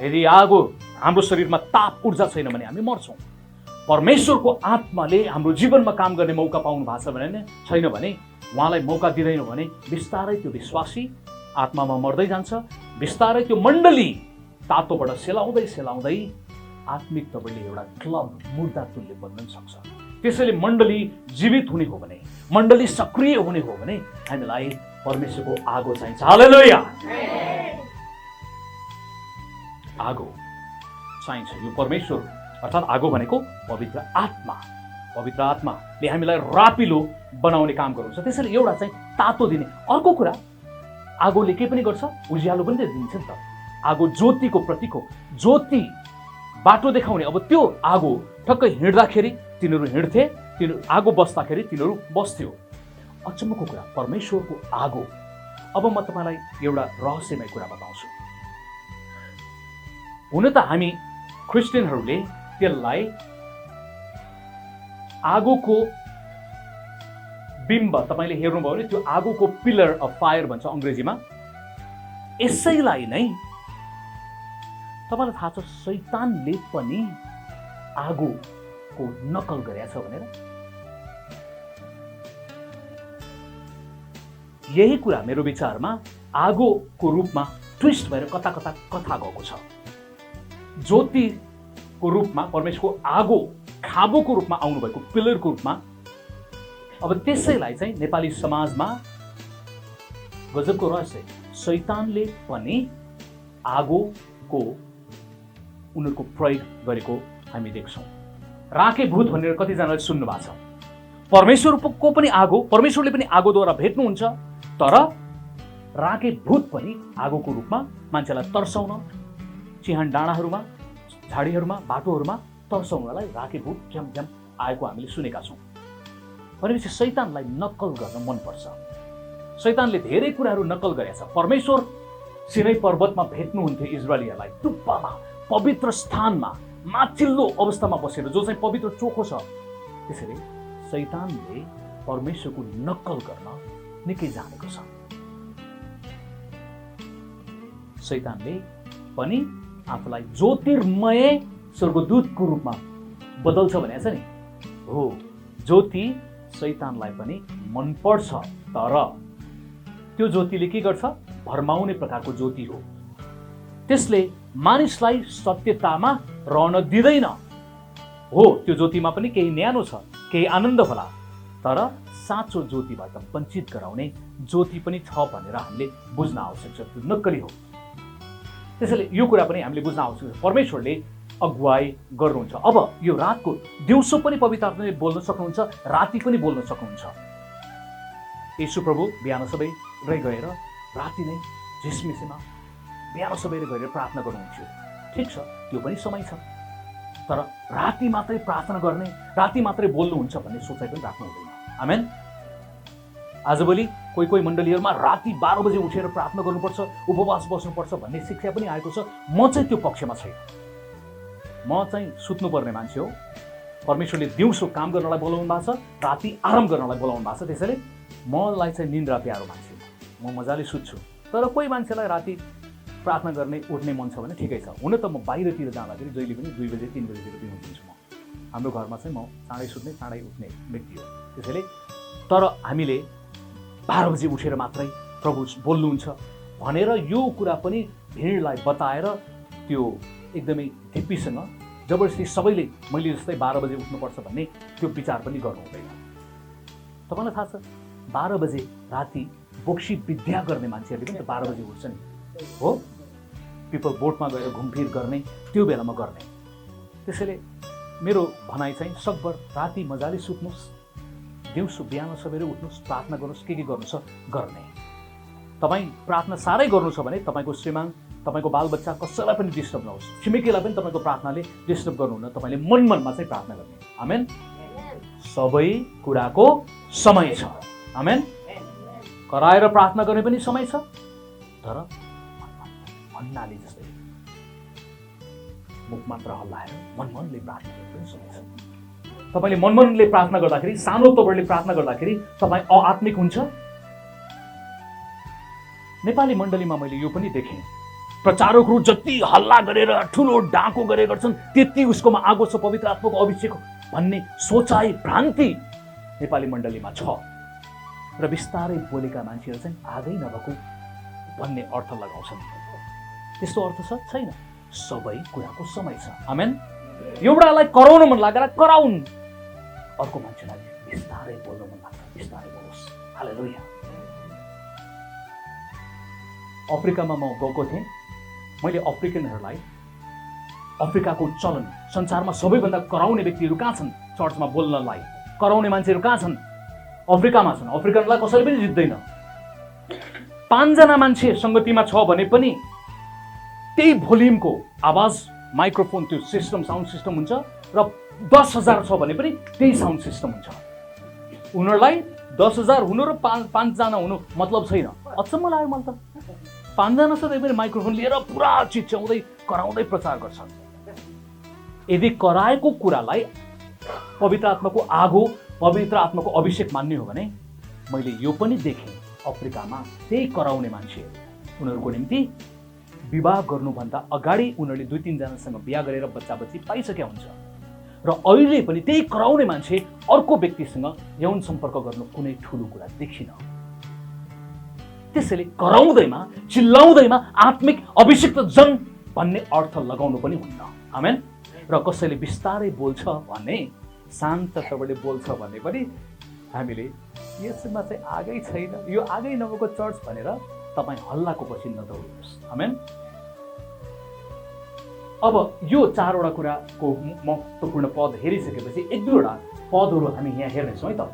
[SPEAKER 1] यदि आगो हाम्रो शरीरमा ताप ऊर्जा छैन भने हामी मर्छौँ। परमेश्वरको आत्माले हाम्रो जीवनमा काम गर्ने मौका पाउनु भएको छ भने छैन भने, उहाँलाई मौका दिँदैनौँ भने बिस्तारै त्यो विश्वासी आत्मामा मर्दै जान्छ। बिस्तारै त्यो मण्डली तातोबाट सेलाउँदै सेलाउँदै आत्मिक तपाईँले एउटा क्लब मुर्दा तुल्य बन्न सक्छ। त्यसैले मण्डली जीवित हुने हो भने, मण्डली सक्रिय हुने हो भने हामीलाई परमेश्वरको आगो चाहिन्छ। हालेलुया। आगो चाहिन्छ। यो परमेश्वर अर्थात् आगो भनेको पवित्र आत्मा, पवित्र आत्माले हामीलाई रापिलो बनाउने काम गर्नुहुन्छ। त्यसैले एउटा चाहिँ तातो दिने। अर्को कुरा, आगोले के पनि गर्छ? उज्यालो पनि त दिन्छ नि त। आगो ज्योतिको प्रतीक हो। ज्योति बाटो देखाउने अब त्यो आगो ठक्कै हिँड्दाखेरि तिनीहरू हिँड्थे, तिनीहरू आगो बस्दाखेरि तिनीहरू बस्थ्यो। अचम्मको कुरा, परमेश्वरको आगो। अब म तपाईँलाई एउटा रहस्यमय कुरा बताउँछु। हुन त हामी क्रिस्चियनहरूले त्यसलाई आगोको बिम्ब, तपाईँले हेर्नुभयो भने त्यो आगोको पिलर अफ फायर भन्छ अङ्ग्रेजीमा। यसैलाई नै तपाईँलाई थाहा छ शैतानले पनि आगोको नकल गरेछ भनेर। यही कुरा मेरो विचारमा आगोको रूपमा ट्विस्ट भएर कता कता कथा गएको छ। ज्योतिको रूपमा परमेश्वरको आगो खाबोको रूपमा आउनुभएको, पिलरको रूपमा। अब त्यसैलाई चाहिँ नेपाली समाजमा गजबको रहस्य, शैतानले पनि आगोको उनीहरूको प्रयोग गरेको हामी देख्छौँ। राके भूत भनेर कतिजनाले सुन्नु भएको छ। परमेश्वरको पनि आगो, परमेश्वरले पनि आगोद्वारा भेट्नुहुन्छ, तर राके भूत पनि आगोको रूपमा मान्छेलाई तर्साउन, चिहान डाँडाहरूमा, झाडीहरूमा, बाटोहरूमा तर्साउनलाई राके भूत झ्याम झ्याम आएको हामीले सुनेका छौँ। भनेपछि शैतानलाई नक्कल गर्न मनपर्छ। शैतानले धेरै कुराहरू नक्कल गरेछ। परमेश्वर सिनै पर्वतमा भेट्नुहुन्थ्यो इजरायलीहरूलाई, टुप्पामा, पवित्र स्थानमा, माथिल्लो अवस्थामा बसेर, जो चाहिँ पवित्र चोखो छ। त्यसैले शैतानले परमेश्वरको नक्कल गर्न निकै जानेको छ। शैतानले पनि आफूलाई ज्योतिर्मय स्वर्गदूतको रूपमा बदल्छ भनेको छ नि। हो, ज्योति शैतानलाई पनि मनपर्छ, तर त्यो ज्योतिले के गर्छ? भरमाउने प्रकारको ज्योति हो। त्यसले मानिसलाई सत्यतामा रहन दिँदैन। हो, त्यो ज्योतिमा पनि केही न्यानो छ, केही आनन्द होला, तर साँचो ज्योतिबाट वञ्चित गराउने ज्योति पनि छ भनेर हामीले बुझ्न आवश्यक छ। त्यो नक्कली हो। त्यसैले यो कुरा पनि हामीले बुझ्न आवश्यक छ। परमेश्वरले अगुवाई गर्नुहुन्छ। अब यो रातको, दिउँसो पनि पवित्र आत्माले बोल्न सक्नुहुन्छ, राति पनि बोल्न सक्नुहुन्छ। येशू प्रभु बिहान सबेरै गएर, राति नै झिसमिसेमा बिहान सबेरै गएर प्रार्थना गर्नुहुन्थ्यो। ठिक छ, त्यो पनि समय छ, तर राति मात्रै प्रार्थना गर्ने, राति मात्रै बोल्नुहुन्छ भन्ने सोचाइ पनि राख्नु हुँदैन। आमेन। आजभोलि कोही कोही मण्डलीहरूमा राति 12 बजे उठेर प्रार्थना गर्नुपर्छ, उपवास बस्नुपर्छ भन्ने शिक्षा पनि आएको छ। म चाहिँ त्यो पक्षमा छैन। म चाहिँ सुत्नुपर्ने मान्छे हो। परमेश्वरले दिउँसो काम गर्नलाई बोलाउनु भएको छ, राति आराम गर्नलाई बोलाउनु भएको छ। त्यसैले मलाई चाहिँ निन्द्रा प्यारो मान्छे, म मजाले सुत्छु। तर कोही मान्छेलाई राति प्रार्थना गर्ने, उठ्ने मन छ भने ठिकै छ। हुन त म बाहिरतिर जाँदाखेरि जहिले पनि 2 बजे 3 बजेतिर पनि उठिन्छु। म हाम्रो घरमा चाहिँ म चाँडै सुत्ने, चाँडै उठ्ने व्यक्ति हो। त्यसैले तर हामीले 12 बजे उठेर मात्रै प्रभु बोल्नुहुन्छ भनेर यो कुरा पनि भिडलाई बताएर त्यो एकदमै धिप्पीसँग जबरजस्ती सबैले मैले जस्तै 12 बजे उठ्नुपर्छ भन्ने त्यो विचार पनि गर्नु हुँदैन। तपाईँलाई थाहा छ 12 बजे राति बोक्सी विद्या गर्ने मान्छेहरूले पनि त 12 बजे उठ्छन् हो। पिपल बोटमा गएर घुमफिर गर्ने, त्यो बेलामा गर्ने। त्यसैले मेरो भनाइ चाहिँ सकभर राति मजाले सुत्नुहोस्, दिउँसो बिहान सबेरै उठ्नुहोस्, प्रार्थना गर्नुहोस्, के गर्नु छ गर्ने। तपाईँ प्रार्थना साह्रै गर्नु छ भने तपाईँको श्रीमान, तपाईँको बालबच्चा कसैलाई पनि डिस्टर्ब नहोस्, छिमेकीलाई पनि तपाईँको प्रार्थनाले डिस्टर्ब गर्नुहुन्न। तपाईँले मन मनमा चाहिँ प्रार्थना गर्ने। आमेन। सबै कुराको समय छ। आमेन। कराएर प्रार्थना गर्ने पनि समय छ, तर भन्नाले जस्तै मुख मात्र हल्लाएर मनमनले प्रार्थना गर्ने पनि समय छ। तपाईँले मनमनले प्रार्थना गर्दाखेरि, सानो तवरले प्रार्थना गर्दाखेरि तपाईँ अआत्मिक हुन्छ। नेपाली मण्डलीमा मैले यो पनि देखेँ, प्रचारकहरू जति हल्ला गरेर ठुलो डाँको गरे गर्छन् त्यति उसकोमा आगो छ, पवित्र आत्माको अभिषेक भन्ने सोचाइ, भ्रान्ति नेपाली मण्डलीमा छ। र बिस्तारै बोलेका मान्छेहरू चाहिँ आगै नभएको भन्ने अर्थ लगाउँछन्। त्यस्तो अर्थ छ छैन। सबै कुराको समय छ। आमेन। एउटालाई कराउन मन लागेर कराउन्, अर्को मान्छेलाई बिस्तारै बोल्न मन लाग्छ, बिस्तारै बोलोस्। हालेलुया। अफ्रिकामा म गएको थिएँ। मैले अफ्रिकनहरूलाई, अफ्रिकाको चलन, संसारमा सबैभन्दा कराउने व्यक्तिहरू कहाँ छन् चर्चमा बोल्नलाई, कराउने मान्छेहरू कहाँ छन्? अफ्रिकामा छन्। अफ्रिकनलाई कसैले पनि जित्दैन। 5 जना मान्छे सङ्गतिमा छ भने पनि त्यही भोल्युमको आवाज माइक्रोफोन त्यो सिस्टम साउन्ड सिस्टम हुन्छ र 10,000 छ भने पनि त्यही साउन्ड सिस्टम हुन्छ। उनीहरूलाई 10,000 हुनु र 5 जना हुनु मतलब छैन। अचम्म लाग्यो मलाई त। 5 जना छ त्यही पनि माइक्रोफोन लिएर पुरा चिच्याउँदै कराउँदै प्रचार गर्छन्। यदि कराएको कुरालाई पवित्र आत्माको आगो, पवित्र आत्माको अभिषेक मान्ने हो भने मैले यो पनि देखेँ अफ्रिकामा त्यही कराउने मान्छे उनीहरूको निम्ति विवाह गर्नुभन्दा अगाडि उनीहरूले 2-3 जनासँग बिहा गरेर बच्चा बच्ची पाइसकेका हुन्छ र अहिले पनि त्यही कराउने मान्छे अर्को व्यक्तिसँग यौन सम्पर्क गर्नु कुनै ठुलो कुरा देखिन। त्यसैले कराउँदैमा चिल्लाउँदैमा आत्मिक अभिषेक जन भन्ने अर्थ लगाउनु पनि हुन्न। आमेन। र कसैले बिस्तारै बोल्छ भने, शान्त तवरले बोल्छ भने पनि हामीले यसमा चाहिँ आगै छैन, यो आगै नभएको चर्च भनेर तपाईँ हल्लाको पछि नदौड्नुहोस्। आमेन। अब यो 4वटा कुराको महत्त्वपूर्ण पद हेरिसकेपछि 1-2वटा पदहरू हामी यहाँ हेर्नेछौँ है त।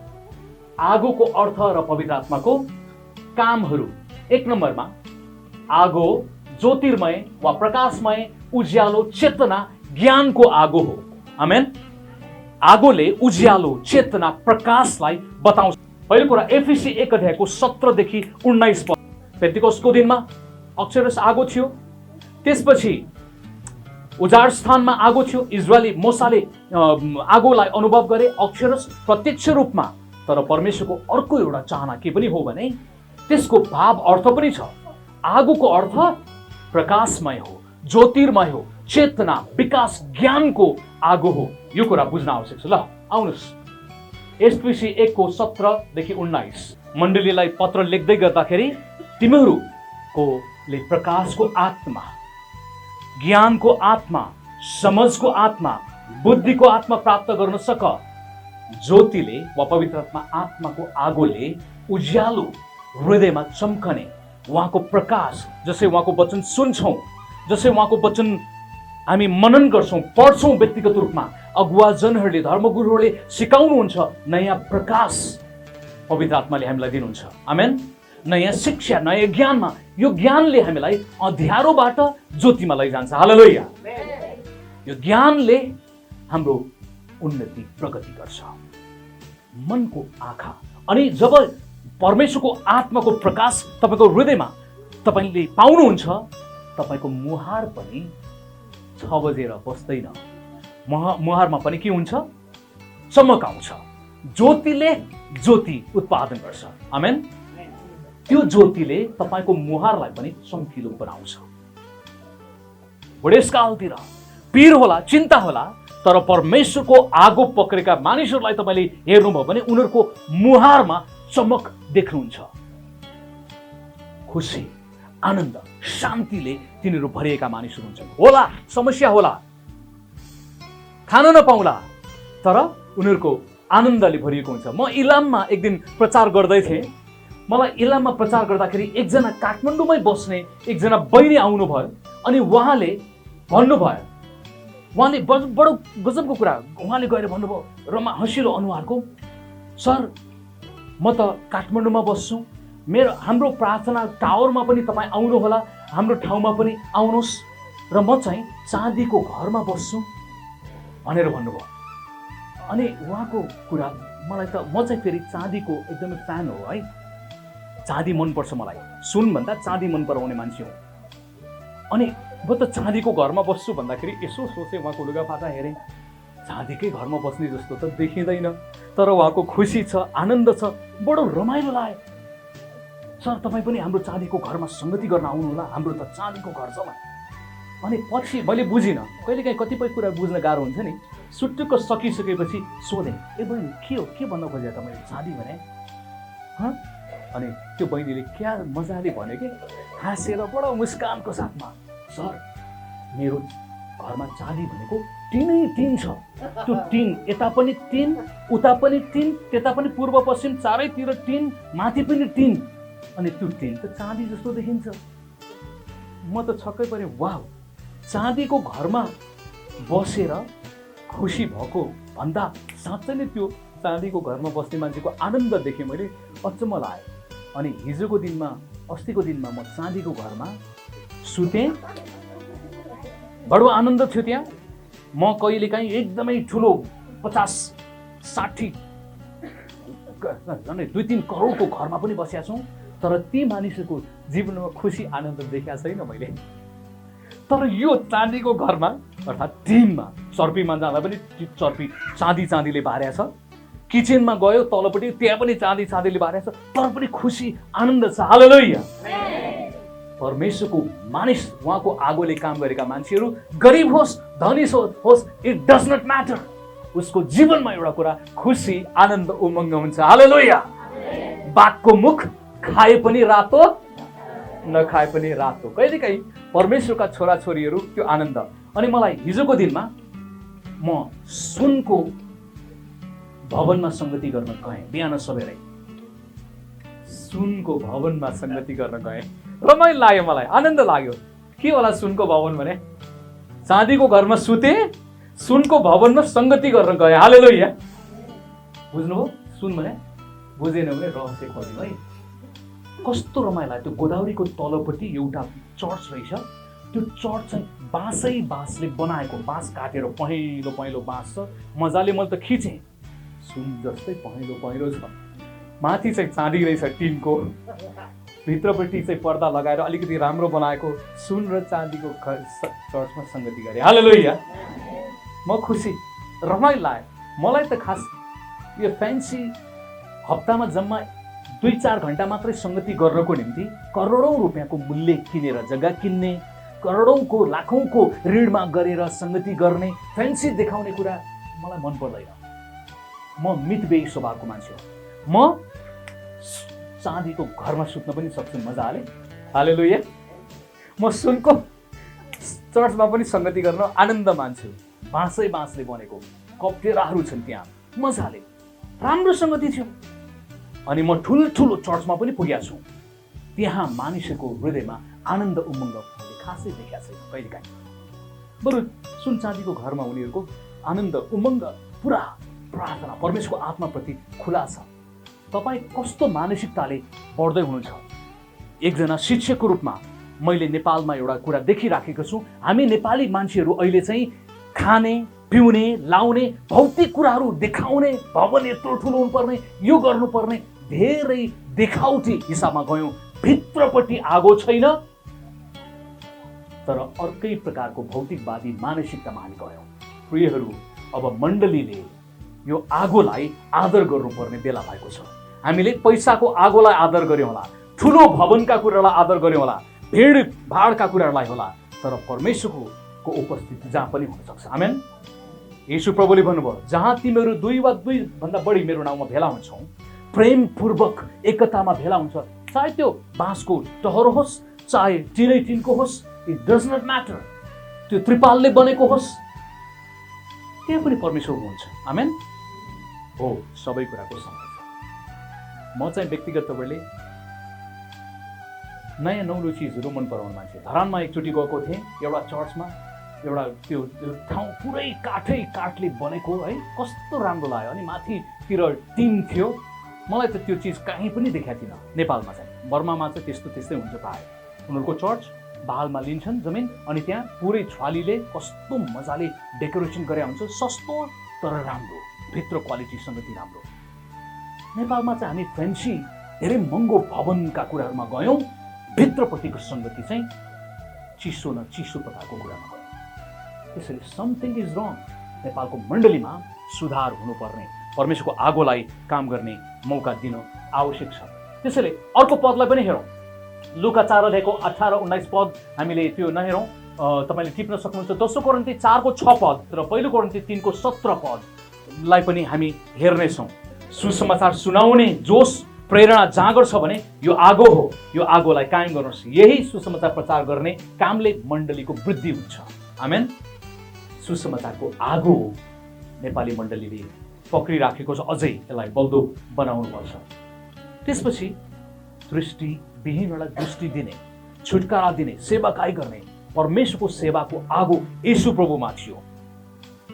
[SPEAKER 1] आगोको अर्थ र पवित्र आत्माको कामहरू। 1 नम्बरमा आगो ज्योतिर्मय वा प्रकाशमय, उज्यालो, चेतना, ज्ञानको आगो हो। आमेन। आगोले उज्यालो, चेतना, प्रकाशलाई बताउँछ। पहिलो कुरा एफिसी 1:17 देखि 19 पद। पेन्टिकोस्टको दिनमा अक्षरश आगो थियो। त्यसपछि उजाड स्थानमा आगो थियो। इजरायली मोसाले आगोलाई अनुभव गरे अक्षरश प्रत्यक्ष रूपमा। तर परमेश्वरको अर्को एउटा चाहना के पनि हो भने त्यसको भाव अर्थ पनि छ। आगोको अर्थ प्रकाशमय हो, ज्योतिर्मय हो, चेतना, विकास, ज्ञानको आगो हो। यो कुरा बुझ्न आवश्यक छ। ल आउनुहोस्, एफिसी 1:17 देखि 19 मण्डलीलाई पत्र लेख्दै गर्दाखेरि तिमीहरूले प्रकाशको आत्मा, ज्ञानको आत्मा, समझको आत्मा, बुद्धिको आत्मा प्राप्त गर्न सक। ज्योतिले वा पवित्र आत्माको आगोले उज्यालो, हृदयमा चम्कने उहाँको प्रकाश, जसै उहाँको वचन सुन्छौँ, जसै उहाँको वचन हामी मनन गर्छौँ, पढ्छौँ व्यक्तिगत रूपमा, अगुवाजनहरूले, धर्मगुरुहरूले सिकाउनुहुन्छ, नयाँ प्रकाश पवित्र आत्माले हामीलाई दिनुहुन्छ। आमेन। नयाँ शिक्षा, नयाँ ज्ञानमा, यो ज्ञानले हामीलाई अँध्यारोबाट ज्योतिमा लैजान्छ। हालेलुया। यो ज्ञानले हाम्रो उन्नति, प्रगति गर्छ। मनको आँखा। अनि जब परमेश्वरको आत्माको प्रकाश तपाईँको हृदयमा तपाईँले पाउनुहुन्छ, तपाईँको मुहार पनि 6 बजेर बस्दैन। मुहारमा पनि के हुन्छ? चमक आउँछ। ज्योतिले ज्योति उत्पादन गर्छ। आमेन। त्यो ज्योतिले तपाईँको मुहारलाई पनि चम्किलो बनाउँछ। बुढेसकालतिर पीर होला, चिन्ता होला, तर परमेश्वरको आगो पक्रेका मानिसहरूलाई तपाईँले हेर्नुभयो भने उनीहरूको मुहारमा चमक देख्नुहुन्छ। खुसी, आनन्द, शान्तिले तिनीहरू भरिएका मानिसहरू हुन्छन्। होला समस्या होला, खान नपाउला, तर उनीहरूको आनन्दले भरिएको हुन्छ। म इलाममा एक दिन प्रचार गर्दै थिएँ। मलाई इलाममा प्रचार गर्दाखेरि एकजना काठमाडौँमै बस्ने एकजना बहिनी आउनुभयो। अनि उहाँले भन्नुभयो, उहाँले बडो गजबको कुरा उहाँले गएर भन्नुभयो, हँसिलो अनुहारको, सर म त काठमाडौँमा बस्छु, हाम्रो प्रार्थना टावरमा पनि तपाईँ आउनुहोला, हाम्रो ठाउँमा पनि आउनुहोस्, र म चाहिँ चाँदीको घरमा बस्छु भनेर भन्नुभयो। अनि उहाँको कुरा मलाई त, म चाहिँ फेरि चाँदीको एकदमै फ्यान हो है, चाँदी मनपर्छ मलाई, सुनभन्दा चाँदी मन पराउने मान्छे हो। अनि म त चाँदीको घरमा बस्छु भन्दाखेरि यसो सोचेँ, उहाँको लुगाफाटा हेरेँ, चाँदीकै घरमा बस्ने जस्तो त देखिँदैन, तर उहाँको खुसी छ, आनन्द छ, बडो रमाइलो लाग्यो। सर तपाईँ पनि हाम्रो चाँदीको घरमा सङ्गति गर्न आउनुहोला, हाम्रो त चाँदीको घर छ। अनि पछि मैले बुझिनँ, कहिलेकाहीँ कतिपय कुरा बुझ्न गाह्रो हुन्छ नि। सुटुक्क सकिसकेपछि सोधेँ, ए बहिनी के हो, के भन्न खोजेँ तपाईँले चाँदी भने? अनि त्यो बहिनीले क्या मजाले भन्यो कि हाँसेर बडो मुस्कानको साथमा, सर मेरो घरमा चाँदी भनेको टिनै टिन छ। त्यो टिन यता पनि टिन, उता पनि टिन, त्यता पनि पूर्व पश्चिम चारैतिर टिन, माथि पनि टिन, अनि त्यो टिन त चाँदी जस्तो देखिन्छ। म त छक्कै परेँ, वाह, चाँदीको घरमा बसेर खुसी भएको भन्दा साँच्चै नै त्यो चाँदीको घरमा बस्ने मान्छेको आनन्द देखेँ मैले, अचम्म लाग्यो। अनि हिजोको दिनमा, अस्तिको दिनमा म चाँदीको घरमा सुतेँ बडो आनन्द थियो त्यहाँ। म कहिलेकाहीँ एकदमै ठुलो 50-60 झन्डै 2-3 करोडको घरमा पनि बसेका छौँ, तर ती मानिसहरूको जीवनमा खुसी आनन्द देखेको छैन मैले। तर यो चाँदीको घरमा अर्थात् टिनमा चर्पीमा जाँदा पनि चर्पी चाँदीले बारेको छ, किचनमा गयो तलपट्टि त्यहाँ पनि चाँदीले बारेको छ, तर पनि खुसी आनन्द छ। हालेलुया। परमेश्वरको मानिस, उहाँको आगोले काम गरेका मान्छेहरू गरिब होस् धनी होस्, इट डज नट म्याटर, उसको जीवनमा एउटा कुरा खुसी आनन्द उमङ्ग हुन्छ। हालेलुया। बाघको मुख खाए पनि रातो नखाए पनि रातो। कहिलेकाहीँ परमेश्वरका छोराछोरीहरू त्यो आनन्द। अनि मलाई हिजोको दिनमा म सुनको भवनमा संगति गर्न गएँ। बिहान सबेरै सुनको भवनमा संगति गर्न गएँ। रमाइलो लाग्यो, मलाई आनन्द लाग्यो। के होला सुनको भवन भने? चाँदीको घरमा सुते, सुनको भवनमा संगति गर्न गए। हालेलुया। बुझ्नुभयो? सुन भने बुझेन भने रहस्य खोज्नु है। कस्तो रमाइलो लाग्यो। त्यो गोदावरीको तलपट्टि एउटा चर्च रहेछ। त्यो चर्च चाहिँ बाँसले बनाएको, बाँस काटेर पहेँलो पहेँलो बाँस छ। मजाले मैले त खिचेँ, सुन जस्तै पहेँलो छ। माथि चाहिँ चाँदी रहेछ टिनको, भित्रपट्टि चाहिँ पर्दा लगाएर अलिकति राम्रो बनाएको सुन र चाँदीको चर्चमा संगति गरेँ। हालेलुया। म खुसी, रमाइलो लाग्यो। मलाई त खास यो फ्यान्सी हप्तामा जम्मा 2-4 घन्टा मात्रै संगति गर्नको निम्ति करोडौँ रुपियाँको मूल्य किनेर जग्गा किन्ने, करोडौँको लाखौँको ऋणमा गरेर संगति गर्ने, फ्यान्सी देखाउने कुरा मलाई मन पर्दैन। म मितव्ययी स्वभावको मान्छे हो। म चाँदीको घरमा सुत्न पनि सक्छु मजाले। हालेलुया। म सुनको चर्चमा पनि संगति गर्न आनन्द मान्छु। बाँसले बनेको कप्टेराहरू छन् त्यहाँ, मजाले राम्रो संगति थियो। अनि म ठुल्ठुलो चर्चमा पनि पुगेको छु। त्यहाँ मानिसहरूको हृदयमा आनन्द उमङ्ग मैले खासै देखेको छैन कहिलेकाहीँ। बरु सुन चाँदीको घरमा उनीहरूको आनन्द उमङ्ग, पुरा प्रार्थना, परमेश्वरको आत्माप्रति खुला छ। तपाईँ कस्तो मानसिकताले पढ्दै हुनुहुन्छ? एकजना शिक्षकको रूपमा मैले नेपालमा एउटा कुरा देखिराखेको छु। हामी नेपाली मान्छेहरू अहिले चाहिँ खाने, पिउने, लाउने, भौतिक कुराहरू देखाउने, भवन यत्रो ठुलो हुनुपर्ने, यो गर्नुपर्ने, धेरै देखाउटी हिसाबमा गयौँ। भित्रपट्टि आगो छैन, तर अर्कै प्रकारको भौतिकवादी मानसिकतामा हामी गयौँ। प्रियहरू, अब मण्डलीले यो आगोलाई आदर गर्नुपर्ने बेला भएको छ। हामीले पैसाको आगोलाई आदर गर्यौँ होला, ठुलो भवनका कुरालाई आदर गर्यौँ होला, भिडभाडका कुराहरूलाई होला, तर परमेश्वरको उपस्थिति जहाँ पनि हुन सक्छ। आमेन। येशू प्रभुले भन्नुभयो, जहाँ तिमीहरू 2 वा 2 भन्दा बढी मेरो नाउँमा भेला हुन्छौ, प्रेमपूर्वक एकतामा भेला हुन्छ, चाहे त्यो बाँसको टहरो होस्, चाहे टिनको होस्, इट डज नट म्याटर, त्यो त्रिपालले बनेको होस्, त्यहाँ पनि परमेश्वर हुनुहुन्छ। आमेन। हो, सबै कुराको समय छ। म चाहिँ व्यक्तिगत तौरले नयाँ नौलो चिजहरू मन पराउने मान्छे। धरानमा एकचोटि गएको थिएँ, एउटा चर्चमा, एउटा त्यो ठाउँ पुरै काठले बनेको है, कस्तो राम्रो लाग्यो। अनि माथितिर टिन थियो। मलाई त त्यो चिज कहीँ पनि देखाएको थिएन नेपालमा चाहिँ। बर्मामा चाहिँ त्यस्तै हुन्छ प्रायः। उनीहरूको चर्च बालमा लिन्छन् जमिन, अनि त्यहाँ पुरै छालीले कस्तो मजाले डेकोरेसन गरे हुन्छ, सस्तो तर राम्रो, भित्र क्वालिटी संगति राम्रो। नेपालमा चाहिँ हामी फ्यान्सी धेरै महँगो भवनका कुराहरूमा गयौँ, भित्रपट्टिको संगति चाहिँ चिसो प्रकारको कुरामा गयौँ। त्यसैले समथिङ इज रङ। नेपालको मण्डलीमा सुधार हुनुपर्ने, परमेश्वरको आगोलाई काम गर्ने मौका दिनु आवश्यक छ। त्यसैले अर्को पदलाई पनि हेरौँ। लुका 4 अध्यायको 18-19 पद हामीले त्यो नहेरौँ, तपाईँले टिप्न सक्नुहुन्छ। 2 कोरिन्थी 4को 6 पद र 1 कोरिन्थी 3को 17 पदलाई पनि हामी हेर्नेछौँ। सुसमाचार सुनाउने जोश, प्रेरणा जाँगर छ भने यो आगो हो, यो आगोलाई कायम गर्नुहोस्। यही सुसमाचार प्रचार गर्ने कामले मण्डलीको वृद्धि हुन्छ। आमेन। सुसमाचारको आगो नेपाली मण्डलीले पक्रिराखेको छ, अझै यसलाई बल्दो बनाउनुपर्छ। त्यसपछि दृष्टिविहीनलाई दृष्टि दिने, छुटकारा दिने, सेवाकाई गर्ने परमेश्वरको सेवाको आगो येशू प्रभुमा थियो।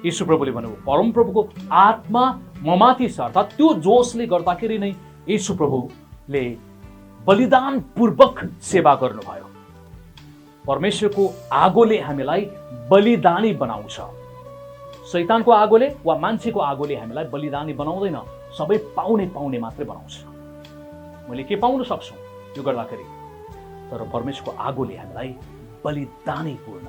[SPEAKER 1] येशू प्रभुले भन्नुभयो, परमप्रभुको आत्मा ममाथि छ, अर्थात् त्यो जोशले गर्दाखेरि नै येशू प्रभुले बलिदान पूर्वक सेवा गर्नुभयो। परमेश्वरको आगोले हामीलाई बलिदानी बनाउँछ। शैतानको आगोले वा मान्छेको आगोले हामीलाई बलिदानी बनाउँदैन, सबै पाउने मात्रै बनाउँछ। मैले के पाउन सक्छु यो गर्दाखेरि? तर परमेश्वरको आगोले हामीलाई बलिदानी पूर्ण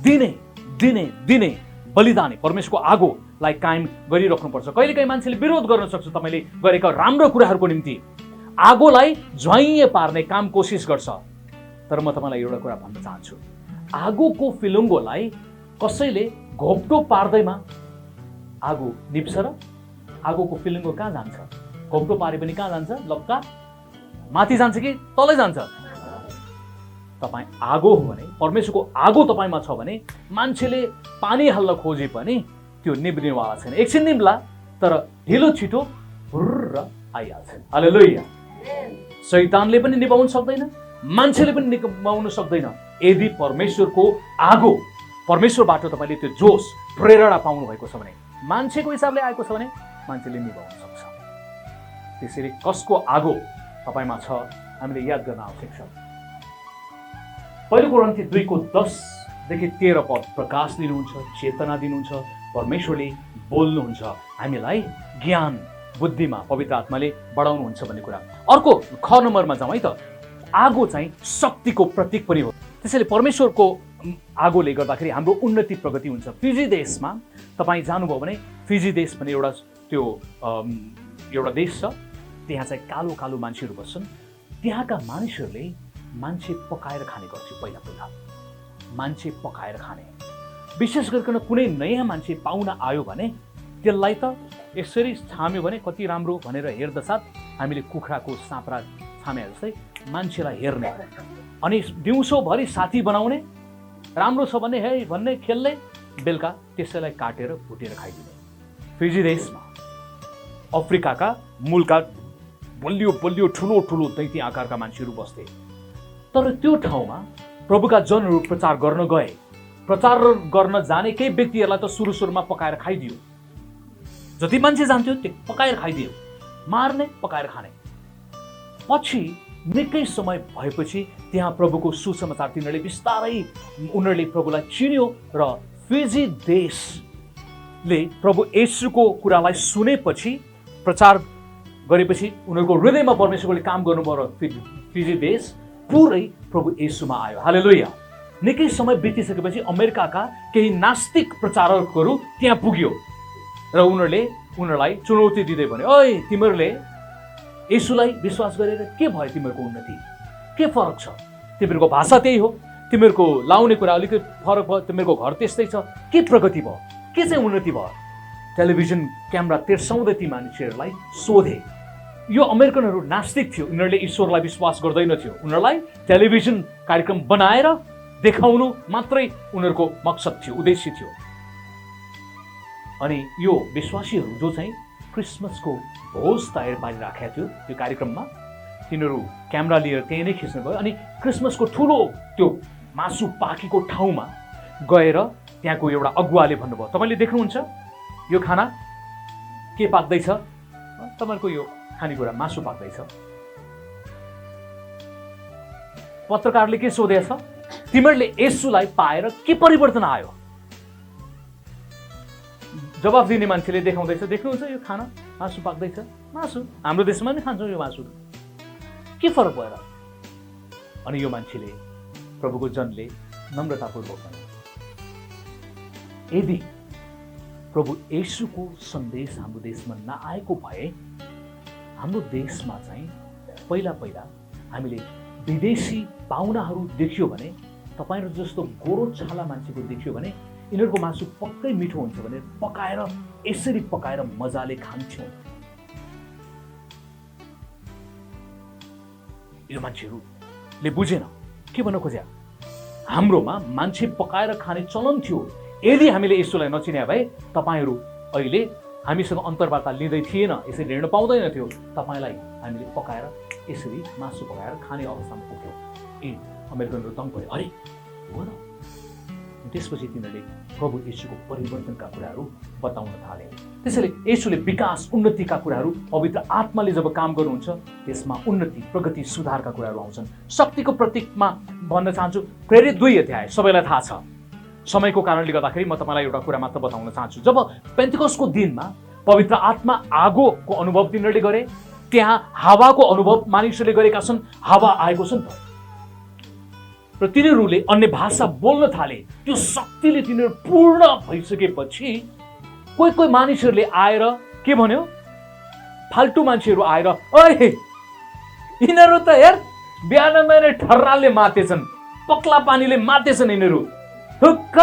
[SPEAKER 1] दिने दिने दिने बलिदानी परमेश्वरको आगोलाई कायम गरिराख्नुपर्छ। कहिलेकाहीँ मान्छेले विरोध गर्न सक्छ तपाईँले गरेका राम्रो कुराहरूको निम्ति, आगोलाई झ्वाइए पार्ने काम कोसिस गर्छ। तर म तपाईँलाई एउटा कुरा भन्न चाहन्छु, आगोको फिलुङ्गोलाई कसैले घोप्टो पार्दैमा आगो निप्छ र आगोको फिलुङ्गो कहाँ जान्छ? घोप्टो पारे पनि कहाँ जान्छ? लप्का माथि जान्छ कि तलै जान्छ? तपाईँ आगो हो भने, परमेश्वरको आगो तपाईँमा छ भने मान्छेले पानी हाल्न खोजे पनि त्यो निभ्नेवाला छैन। एकछिन निम्ला तर ढिलो छिटो हुर्र आइहाल्छ। हालेलुया। शैतानले पनि निभाउन सक्दैन, मान्छेले पनि निभाउन सक्दैन। यदि परमेश्वरको आगो, परमेश्वरबाट तपाईँले त्यो जोस प्रेरणा पाउनु भएको छ भने, मान्छेको हिसाबले आएको छ भने मान्छेले निभाउन सक्छ। त्यसैले कसको आगो तपाईँमा छ हामीले याद गर्न आवश्यक छ। पहिलो कोरिन्थी 2:10-13 पद प्रकाश दिनुहुन्छ, चेतना दिनुहुन्छ। परमेश्वरले बोल्नुहुन्छ, हामीलाई ज्ञान बुद्धिमा पवित्र आत्माले बढाउनुहुन्छ भन्ने कुरा। अर्को ख नम्बरमा जाउँ है त। आगो चाहिँ शक्तिको प्रतीक पनि हो। त्यसैले परमेश्वरको आगोले गर्दाखेरि हाम्रो उन्नति प्रगति हुन्छ। फिजी देशमा तपाईँ जानुभयो भने, फिजी देश भन्ने एउटा देश छ, त्यहाँ चाहिँ कालो कालो मान्छेहरू बस्छन्। त्यहाँका मानिसहरूले मान्छे पकाएर खाने गर्थे। पहिला मान्छे पकाएर खाने, विशेष गरिकन कुनै नयाँ मान्छे पाहुना आयो भने त्यसलाई त यसरी छाम्यो भने कति राम्रो भनेर हेर्दसाथ हामीले कुखुराको साँप्रा छामे जस्तै मान्छेलाई हेर्ने, अनि दिउँसोभरि साथी बनाउने, राम्रो छ भने हे भन्ने खेल्ने, बेलुका त्यसैलाई काटेर भुटेर खाइदिने। फिजी देशमा अफ्रिकाका मूलका बलियो बलियो ठुलो ठुलो दैती आकारका मान्छेहरू बस्थे। तर त्यो ठाउँमा प्रभुका जनहरू प्रचार गर्न गए। प्रचार गर्न जाने केही व्यक्तिहरूलाई त सुरुमा पकाएर खाइदियो। जति मान्छे जान्थ्यो त्यो पकाएर खाइदियो, मार्ने पकाएर खाने। पछि निकै समय भएपछि त्यहाँ प्रभुको सुसमाचार तिनीहरूले बिस्तारै उनीहरूले प्रभुलाई चिन्यो र फिजी देशले प्रभु येशूको कुरालाई सुनेपछि, प्रचार गरेपछि उनीहरूको हृदयमा परमेश्वरले काम गर्नुभयो। फिजी देश पुरै प्रभु येशूमा आयो। हालेलुया। निकै समय बितिसकेपछि अमेरिकाका केही नास्तिक प्रचारकहरू त्यहाँ पुग्यो र उनीहरूलाई चुनौती दिँदै भन्यो, ओइ तिमीहरूले येशूलाई विश्वास गरेर के भयो? तिमीहरूको उन्नति के फरक छ? तिमीहरूको भाषा त्यही हो, तिमीहरूको लाउने कुरा अलिकति फरक भयो, तिमीहरूको घर त्यस्तै छ, के प्रगति भयो? के चाहिँ उन्नति भयो? टेलिभिजन क्यामेरा तेर्साउँदै ती मान्छेहरूलाई सोधे। यो अमेरिकनहरू नास्तिक थियो, उनीहरूले ईश्वरलाई विश्वास गर्दैन थियो। उनीहरूलाई टेलिभिजन कार्यक्रम बनाएर देखाउनु मात्रै उनीहरूको मकसद थियो, उद्देश्य थियो। अनि यो विश्वासीहरू जो चाहिँ क्रिसमसको भोज तयार पारिराखेका थियो त्यो कार्यक्रममा, तिनीहरू क्यामेरा लिएर त्यही नै खिच्नु भयो। अनि क्रिसमसको ठुलो त्यो मासु पाकेको ठाउँमा गएर त्यहाँको एउटा अगुवाले भन्नुभयो, तपाईँले देख्नुहुन्छ यो खाना के पाक्दैछ? तपाईँहरूको यो खानेकुरा मासु पाक्दैछ। पत्रकारले के सोधेछ? तिमीहरूले येशूलाई पाएर के परिवर्तन आयो? जवाफ दिने मान्छेले देखाउँदैछ, देख्नुहुन्छ यो खाना मासु पाक्दैछ, मासु हाम्रो देशमा नि खान्छौँ यो मासु, के फरक भएर? अनि यो मान्छेले, प्रभुको जनले नम्रतापूर्वक भने, यदि प्रभु येशूको सन्देश हाम्रो देशमा नआएको भए हाम्रो देशमा चाहिँ पहिला हामीले विदेशी पाहुनाहरू देखियो भने, तपाईँहरू जस्तो गोरो छाला मान्छेको देखियो भने यिनीहरूको मासु पक्कै मिठो हुन्छ भने पकाएर यसरी पकाएर मजाले खान्थ्यौँ। यो मान्छेहरूले बुझेन के भन्न खोज्या। हाम्रोमा मान्छे पकाएर खाने चलन थियो। यदि हामीले यसोलाई नचिने भए तपाईँहरू अहिले हामीसँग अन्तर्वार्ता लिँदै थिएन, यसरी हिँड्न पाउँदैन थियो। तपाईँलाई हामीले पकाएर यसरी मासु पकाएर खाने अवस्थामा पुग्यौँ। ए अमेरिकनहरू दङ भयो, अरे हो र त्यसपछि तिनीहरूले प्रभु येशूको परिवर्तनका कुराहरू बताउन थाले। त्यसैले येशूले विकास उन्नतिका कुराहरू, पवित्र आत्माले जब काम गर्नुहुन्छ त्यसमा उन्नति, प्रगति, सुधारका कुराहरू आउँछन्। शक्तिको प्रतीकमा भन्न चाहन्छु प्रेरित 2 अध्याय सबैलाई थाहा छ। समयको कारणले गर्दाखेरि म तपाईँलाई एउटा कुरा मात्र बताउन चाहन्छु। जब पेन्टिकोस्टको दिनमा पवित्र आत्मा आगोको अनुभव तिनीहरूले गरे, त्यहाँ हावाको अनुभव मानिसहरूले गरेका छन्, हावा आएको छ नि त, र तिनीहरूले अन्य भाषा बोल्न थाले। त्यो शक्तिले तिनीहरू पूर्ण भइसकेपछि कोही मानिसहरूले आएर के भन्यो, फाल्टु मान्छेहरू आएर, ओए यिनीहरू त हेर बिहान ठर्रालले मातेछन्, पक्ला पानीले मातेछन्, यिनीहरू ठुक्क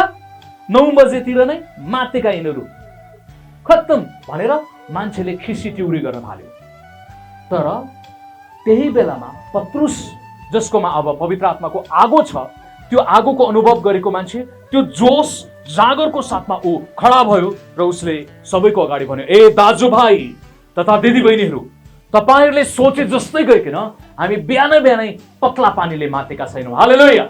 [SPEAKER 1] 9 बजेतिर नै मातेका, यिनीहरू खत्तम भनेर मान्छेले खिसी ट्युरी गर्न थाल्यो। तर त्यही बेलामा पत्रुस, जसकोमा अब पवित्र आत्माको आगो छ, त्यो आगोको अनुभव गरेको मान्छे, त्यो जोस जागरको साथमा ऊ खडा भयो र उसले सबैको अगाडि भन्यो, ए दाजुभाइ तथा दिदीबहिनीहरू, तपाईँहरूले सोचे जस्तै गरिकन हामी बिहानै पक्ला पानीले मातेका छैनौँ। हालेलुया।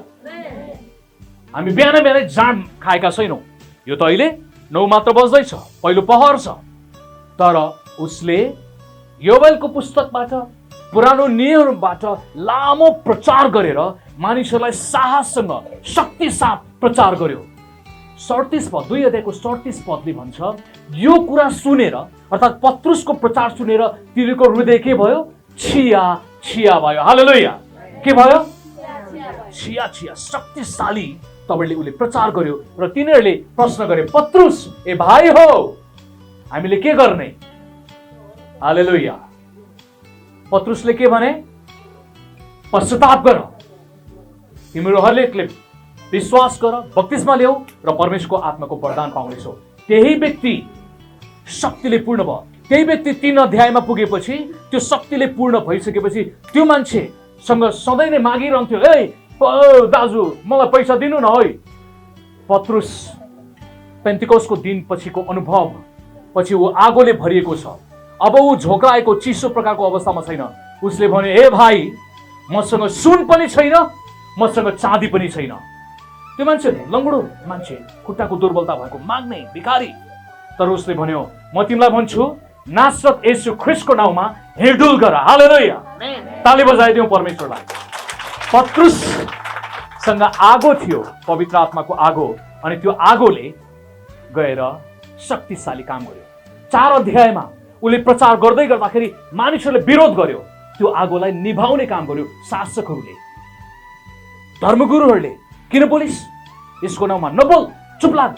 [SPEAKER 1] हामी बिहानै जाँड खाएका छैनौँ। यो त अहिले 9 मात्र बज्दैछ, पहिलो पहर छ। तर उसले योवेलको पुस्तकबाट, पुरानो नियमबाट लामो प्रचार गरेर मानिसहरूलाई साहससँग, शक्ति साथ प्रचार गर्यो। 37 पद, 2 अध्यायको 37 पदले भन्छ, यो कुरा सुनेर अर्थात् पत्रुसको प्रचार सुनेर तिनीहरूको हृदय के भयो, छिया भयो। हालेलुया। के भयो, छिया शक्तिशाली तपाईँले उसले प्रचार गर्यो। र तिनीहरूले प्रश्न गरे, पत्रुस ए भाइ हो, हामीले के गर्ने? हालेलुया। पत्रुसले के भने, पश्चाताप गर, तिमीहरू हरेकले विश्वास गर, बप्तिस्मा ल्याऊ र परमेश्वरको आत्माको वरदान पाउनेछौ। त्यही व्यक्ति शक्तिले पूर्ण भयो। त्यही व्यक्ति 3 अध्यायमा पुगेपछि, त्यो शक्तिले पूर्ण भइसकेपछि त्यो मान्छेसँग सधैँ नै मागिरहन्थ्यो, ए दाजु मलाई पैसा दिनु न है। पत्रुस पेन्टिकोस्टको दिन पछिको अनुभव पछि ऊ आगोले भरिएको छ। अब ऊ झोक्राएको चिसो प्रकारको अवस्थामा छैन। उसले भन्यो, हे भाइ, मसँग सुन पनि छैन, मसँग चाँदी पनि छैन। त्यो मान्छे लङ्गडो मान्छे, खुट्टाको दुर्बलता भएको माग्ने भिखारी। तर उसले भन्यो, म तिमीलाई भन्छु, नासरत येशू ख्रिस्टको नाउँमा हिँडडुल गर। हालेलुया। ताली बजाइदिउँ परमेश्वरलाई। पत्रुससँग आगो थियो, पवित्र आत्माको आगो, अनि त्यो आगोले गएर शक्तिशाली काम गर्यो। 4 अध्यायमा उसले प्रचार गर्दै गर्दाखेरि मानिसहरूले विरोध गर्यो। त्यो आगोलाई निभाउने काम गर्यो शासकहरूले, धर्मगुरुहरूले। किन बोलिस? यसको नाउँमा नबोल, चुप लाग,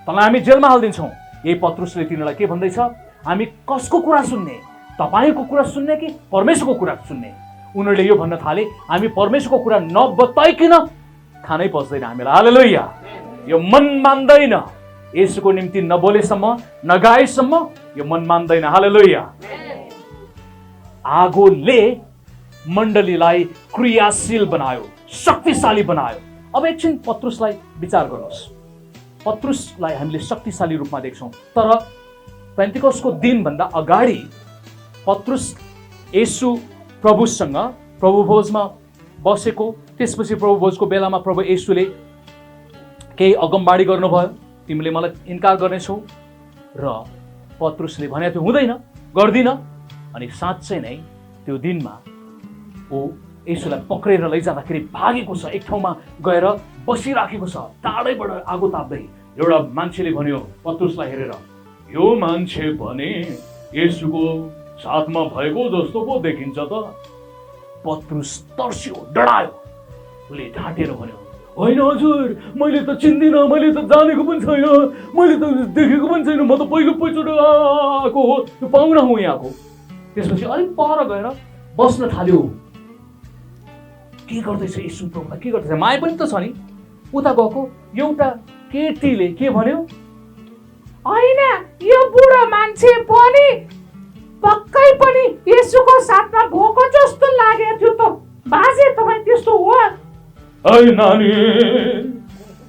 [SPEAKER 1] तँलाई हामी जेलमा हालिदिन्छौँ। यही पत्रुसले तिनीहरूलाई के भन्दैछ, हामी कसको कुरा सुन्ने? तपाईँको कुरा सुन्ने कि परमेश्वरको कुरा सुन्ने? उनीहरूले यो भन्न थाले, हामी परमेश्वरको कुरा नबताइकन खानै पस्दैन हामीलाई। हालेलुया। यो मन मान्दैन, येशूको निम्ति नबोलेसम्म, नगाएसम्म यो मन मान्दैन। हालेलुया। आगोले मण्डलीलाई क्रियाशील बनायो, शक्तिशाली बनायो। अब एकछिन पत्रुसलाई विचार गर्नुहोस्। पत्रुसलाई हामीले शक्तिशाली रूपमा देख्छौँ, तर पेन्टिकोस्टको दिनभन्दा अगाडि पत्रुस येशू प्रभुसँग प्रभुभोजमा बसेको, त्यसपछि प्रभुभोजको बेलामा प्रभु येशूले केही अगमबाडी गर्नुभयो, तिमीले मलाई इन्कार गर्नेछौ, र पत्रुसले भने त्यो हुँदैन, गर्दिन। अनि साँच्चै नै त्यो दिनमा ऊ येशूलाई पक्रेर लैजाँदाखेरि भागेको छ, एक ठाउँमा गएर बसिराखेको छ, टाढैबाट आगो ताप्दै। एउटा मान्छेले भन्यो पत्रुसलाई हेरेर, यो मान्छे भने येशूको साथमा भएको जस्तो पो देखिन्छ त। पत्रुस तर्स्यो, डरायो। उसले ढाँटेर भन्यो, होइन हजुर, मैले त चिन्दिनँ, मैले त जानेको पनि छैन, मैले त देखेको पनि छैन, म त पहिलोपल्ट आएको हो, त्यो पाहुना हुँ यहाँको। त्यसपछि अलिक पर गएर बस्न थाल्यो। के गर्दैछ येशू प्रभुलाई, के गर्दैछ? माया पनि त छ नि। उता गएको एउटा केटीले के भन्यो, होइन यो बुढो मान्छे पनि पक्कै पनि येशूको साथमा भएको जस्तो लागेको थियो त। बाजे तपाईँ त्यस्तो हो? है नानी,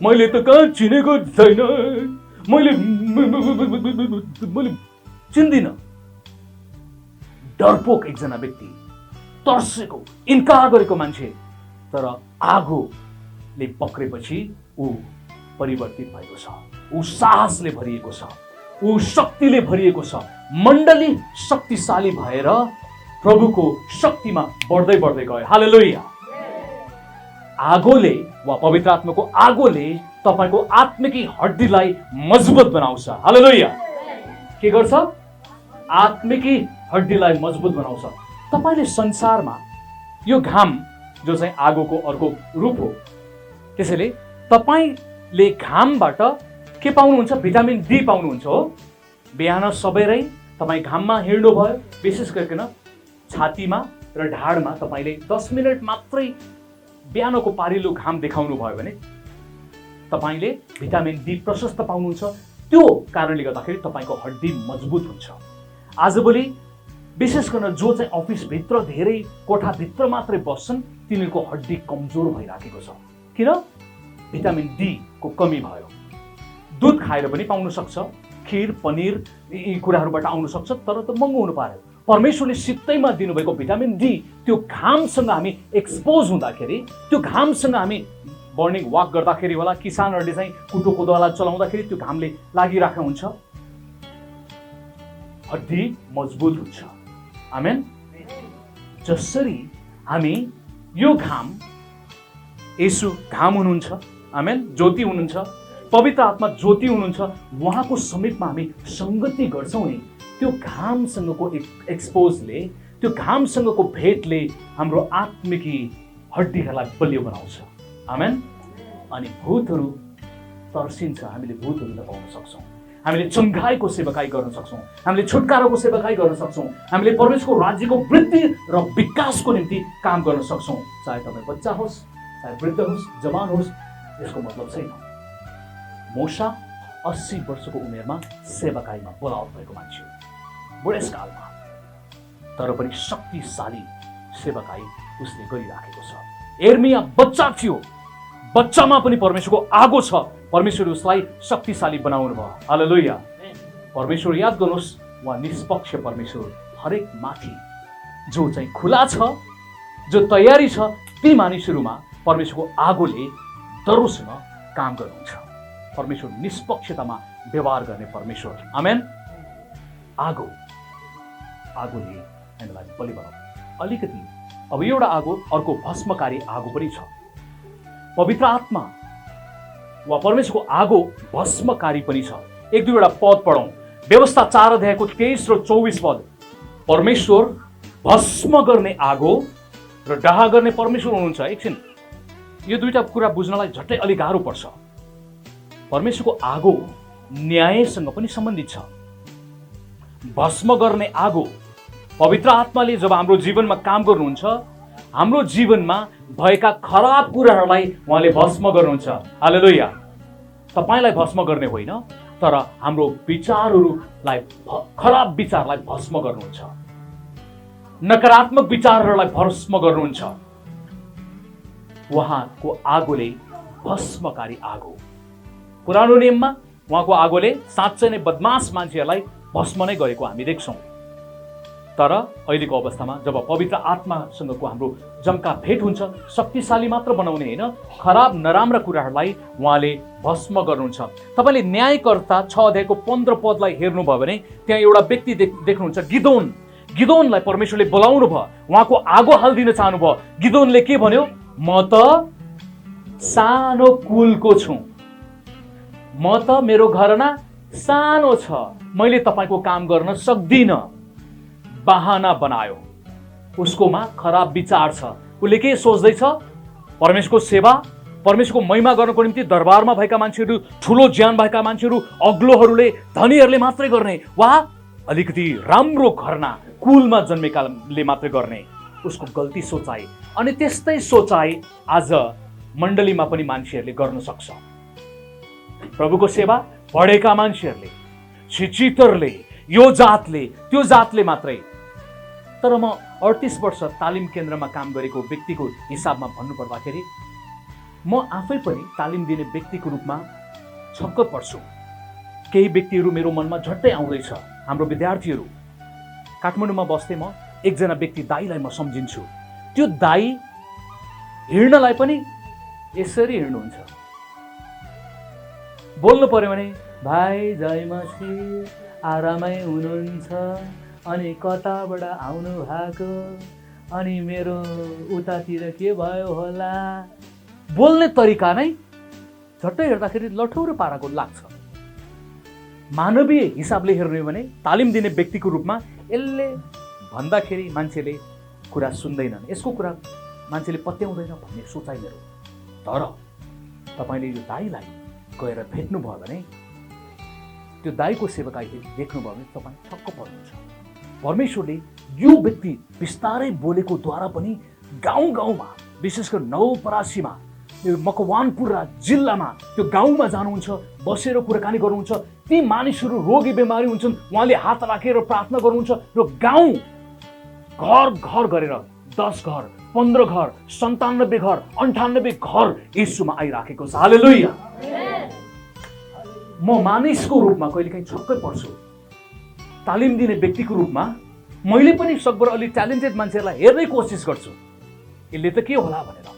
[SPEAKER 1] मैले त कहाँ चिनेको छैन, मैले चिन्दिनँ। डरपोक एकजना व्यक्ति, तर्सेको, इन्कार गरेको मान्छे। तर आगोले पक्रेपछि ऊ परिवर्तित भएको छ, ऊ साहसले भरिएको छ, ऊ शक्तिले भरिएको छ। मण्डली शक्तिशाली भएर प्रभुको शक्तिमा बढ्दै बढ्दै गयो। हालेलुया। आगोले वा पवित्र आत्माको आगोले तपाईको आत्मिकी हड्डीलाई मजबुत बनाउँछ। हालेलुया। के गर्छ? आत्मिकी हड्डीलाई मजबुत बनाउँछ। तपाईले संसारमा यो घाम जो चाहिँ आगोको अर्को रूप हो, त्यसैले तपाईले घामबाट के पाउनुहुन्छ? भिटामिन डी पाउनुहुन्छ हो। बिहान सबेरै तपाईँ घाममा हिँड्नुभयो, विशेष गरिकन छातीमा र ढाडमा तपाईले 10 मिनट मात्रै बिहानको पारिलो घाम देखाउनु भयो भने तपाईले भिटामिन डी प्रशस्त पाउनुहुन्छ। त्यो कारणले गर्दाखेरि तपाईको हड्डी मजबुत हुन्छ। आजभोलि विशेष गरेर जो चाहिँ अफिसभित्र धेरै कोठाभित्र मात्रै बस्छन् तिनीहरूको हड्डी कमजोर भइराखेको छ। किन? भिटामिन डी को कमी भयो। दुध खाएर पनि पाउन सक्छ, खिर पनिर यी कुराहरूबाट आउन सक्छ, तर त महँगो हुनु पर्यो। परमेश्वरले सित्तैमा दिनुभएको भिटामिन डी त्यो घामसँग हामी एक्सपोज हुँदाखेरि, त्यो घामसँग हामी मर्निङ वाक गर्दाखेरि होला, किसानहरूले चाहिँ कुटो कोदोला चलाउँदाखेरि त्यो घामले लागिरहेको हुन्छ, हड्डी मजबुत हुन्छ। आमेन। जसरी हामी यो घाम, येशू घाम हुनुहुन्छ, आमेन, ज्योति हुनुहुन्छ, पवित्र आत्मा ज्योति हुनुहुन्छ, उहाँको समीपमा हामी संगति गर्छौँ नि, त्यो घामसँगको एक्सपोजले, त्यो घामसँगको भेटले हाम्रो आत्मिकी हड्डीहरूलाई बलियो बनाउँछ। आमेन। अनि भूतहरू तर्सिन्छ, हामीले भूतहरूलाई पाउन सक्छौँ, हामीले चङ्गाईको सेवकाई गर्न सक्छौँ, हामीले छुटकाराको सेवकाई गर्न सक्छौँ, हामीले परमेश्वरको राज्यको वृद्धि र विकासको निम्ति काम गर्न सक्छौँ। चाहे तपाईँ बच्चा होस्, चाहे वृद्ध होस्, जवान होस्, यसको मतलब छैन। मोसा 80 वर्षको उमेरमा सेवकाईमा बोलावट भएको मान्छे हो, बुढेसकालमा, तर पनि शक्तिशाली सेवकाई उसले गरिराखेको छ। एर्मिया बच्चा थियो, बच्चामा पनि परमेश्वरको आगो छ, परमेश्वरले उसलाई शक्तिशाली बनाउनु भयो। हालेलुया। परमेश्वर याद गर्नुहोस्, उहाँ निष्पक्ष परमेश्वर, हरेक माथि जो चाहिँ खुला छ, जो तयारी छ, ती मानिसहरूमा परमेश्वरको आगोले दरोसँग काम गर्नुहुन्छ। परमेश्वर निष्पक्षतामा व्यवहार गर्ने परमेश्वर। आमेन। आगो, आगोले हामीलाई बलि बनाउँछ। अलिकति अब एउटा आगो, अर्को भस्मकारी आगो पनि छ। पवित्र आत्मा वा परमेश्वरको आगो भस्मकारी पनि छ। एक दुईवटा पद पढौँ। व्यवस्था 4 अध्यायको 23 र 24 पद। परमेश्वर भस्म गर्ने आगो र डाहा गर्ने परमेश्वर हुनुहुन्छ। एकछिन, यो दुईटा कुरा बुझ्नलाई झट्टै अलि गाह्रो पर्छ। परमेश्वरको आगो न्यायसँग पनि सम्बन्धित छ। भस्म गर्ने आगो, पवित्र आत्माले जब हाम्रो जीवनमा काम गर्नुहुन्छ, हाम्रो जीवनमा भएका खराब कुराहरूलाई उहाँले भस्म गर्नुहुन्छ। हालेलुया। तपाईलाई भस्म गर्ने होइन, तर हाम्रो विचारहरूलाई, खराब विचारलाई भस्म गर्नुहुन्छ, नकारात्मक विचारहरूलाई भस्म गर्नुहुन्छ। उहाँको आगोले भस्मकारी आगो। पुरानो नियममा उहाँको आगोले साँच्चै नै बदमाश मान्छेहरूलाई भस्म नै गरेको हामी देख्छौँ। तर अहिलेको अवस्थामा जब पवित्र आत्मासँगको हाम्रो जम्का भेट हुन्छ, शक्तिशाली मात्र बनाउने होइन, खराब नराम्रा कुराहरूलाई उहाँले भस्म गर्नुहुन्छ। तपाईँले न्यायकर्ता 6 अध्यायको 15 पदलाई हेर्नुभयो भने त्यहाँ एउटा व्यक्ति देख्नुहुन्छ, गिदोन। गिदोनलाई परमेश्वरले बोलाउनु भयो, उहाँको आगो हालिदिन चाहनुभयो। गिदोनले के भन्यो? म त सानो कुलको छु, म त मेरो घरमा सानो छ, मैले तपाईँको काम गर्न सक्दिनँ। बहाना बनायो। उसकोमा खराब विचार छ। उसले के सोच्दैछ? परमेश्वरको सेवा, परमेश्वरको महिमा गर्नको निम्ति दरबारमा भएका मान्छेहरू, ठुलो ज्ञान भएका मान्छेहरू, अग्लोहरूले, धनीहरूले मात्रै गर्ने, वा अलिकति राम्रो घरमा कुलमा जन्मेकाले मात्रै गर्ने। उसको गल्ती सोचाइ। अनि त्यस्तै सोचाइ आज मण्डलीमा पनि मान्छेहरूले गर्न सक्छ। प्रभुको सेवा पढेका मान्छेहरूले, शिक्षितहरूले, यो जातले, त्यो जातले मात्रै। तर म 38 वर्ष तालिम केन्द्रमा काम गरेको व्यक्तिको हिसाबमा भन्नुपर्दाखेरि म आफै पनि तालिम दिने व्यक्तिको रूपमा छक्क पर्छु। केही व्यक्तिहरू मेरो मनमा झट्टै आउँदैछ। हाम्रो विद्यार्थीहरू, काठमाडौँमा बस्दै म एकजना व्यक्ति दाईलाई म सम्झिन्छु। त्यो दाई हिँड्नलाई पनि यसरी हिँड्नुहुन्छ, बोल्नु पर्यो भने भाइ जय मसीह आरामै हुनुहुन्छ, अनि कताबाट आउनु भएको, अनि मेरो उतातिर के भयो होला, बोल्ने तरिका नै झट्टै हेर्दाखेरि लठौरो पाराको लाग्छ। मानवीय हिसाबले हेर्ने हो भने तालिम दिने व्यक्तिको रूपमा यसले भन्दाखेरि मान्छेले कुरा सुन्दैनन्, यसको कुरा मान्छेले पत्याउँदैन भन्ने सोचाइ मेरो। तर तपाईँले यो दाइलाई गएर भेट्नुभयो भने, त्यो दाइको सेवकाईले देख्नुभयो भने तपाईँ छक्क पर्नुहुन्छ। परमेश्वरले यो व्यक्ति बिस्तारै बोलेकोद्वारा पनि गाउँ गाउँमा, विशेष गरी नवलपरासीमा, मकवानपुर जिल्लामा त्यो गाउँमा जानुहुन्छ, बसेर कुराकानी गर्नुहुन्छ। ती मानिसहरू रोगी बिमारी हुन्छन्, उहाँले हात राखेर प्रार्थना गर्नुहुन्छ र गाउँ घर घर गरेर 10 घर, 15 घर, 97 घर, 98 घर यीशुमा आइराखेको छ। हालेलुया। म मानिसको रूपमा कहिलेकाहीँ छक्कै पर्छु। तालिम दिने व्यक्तिको रूपमा मैले पनि सकभर अलि ट्यालेन्टेड मान्छेहरूलाई हेर्नै कोसिस गर्छु, यसले त के होला भनेर।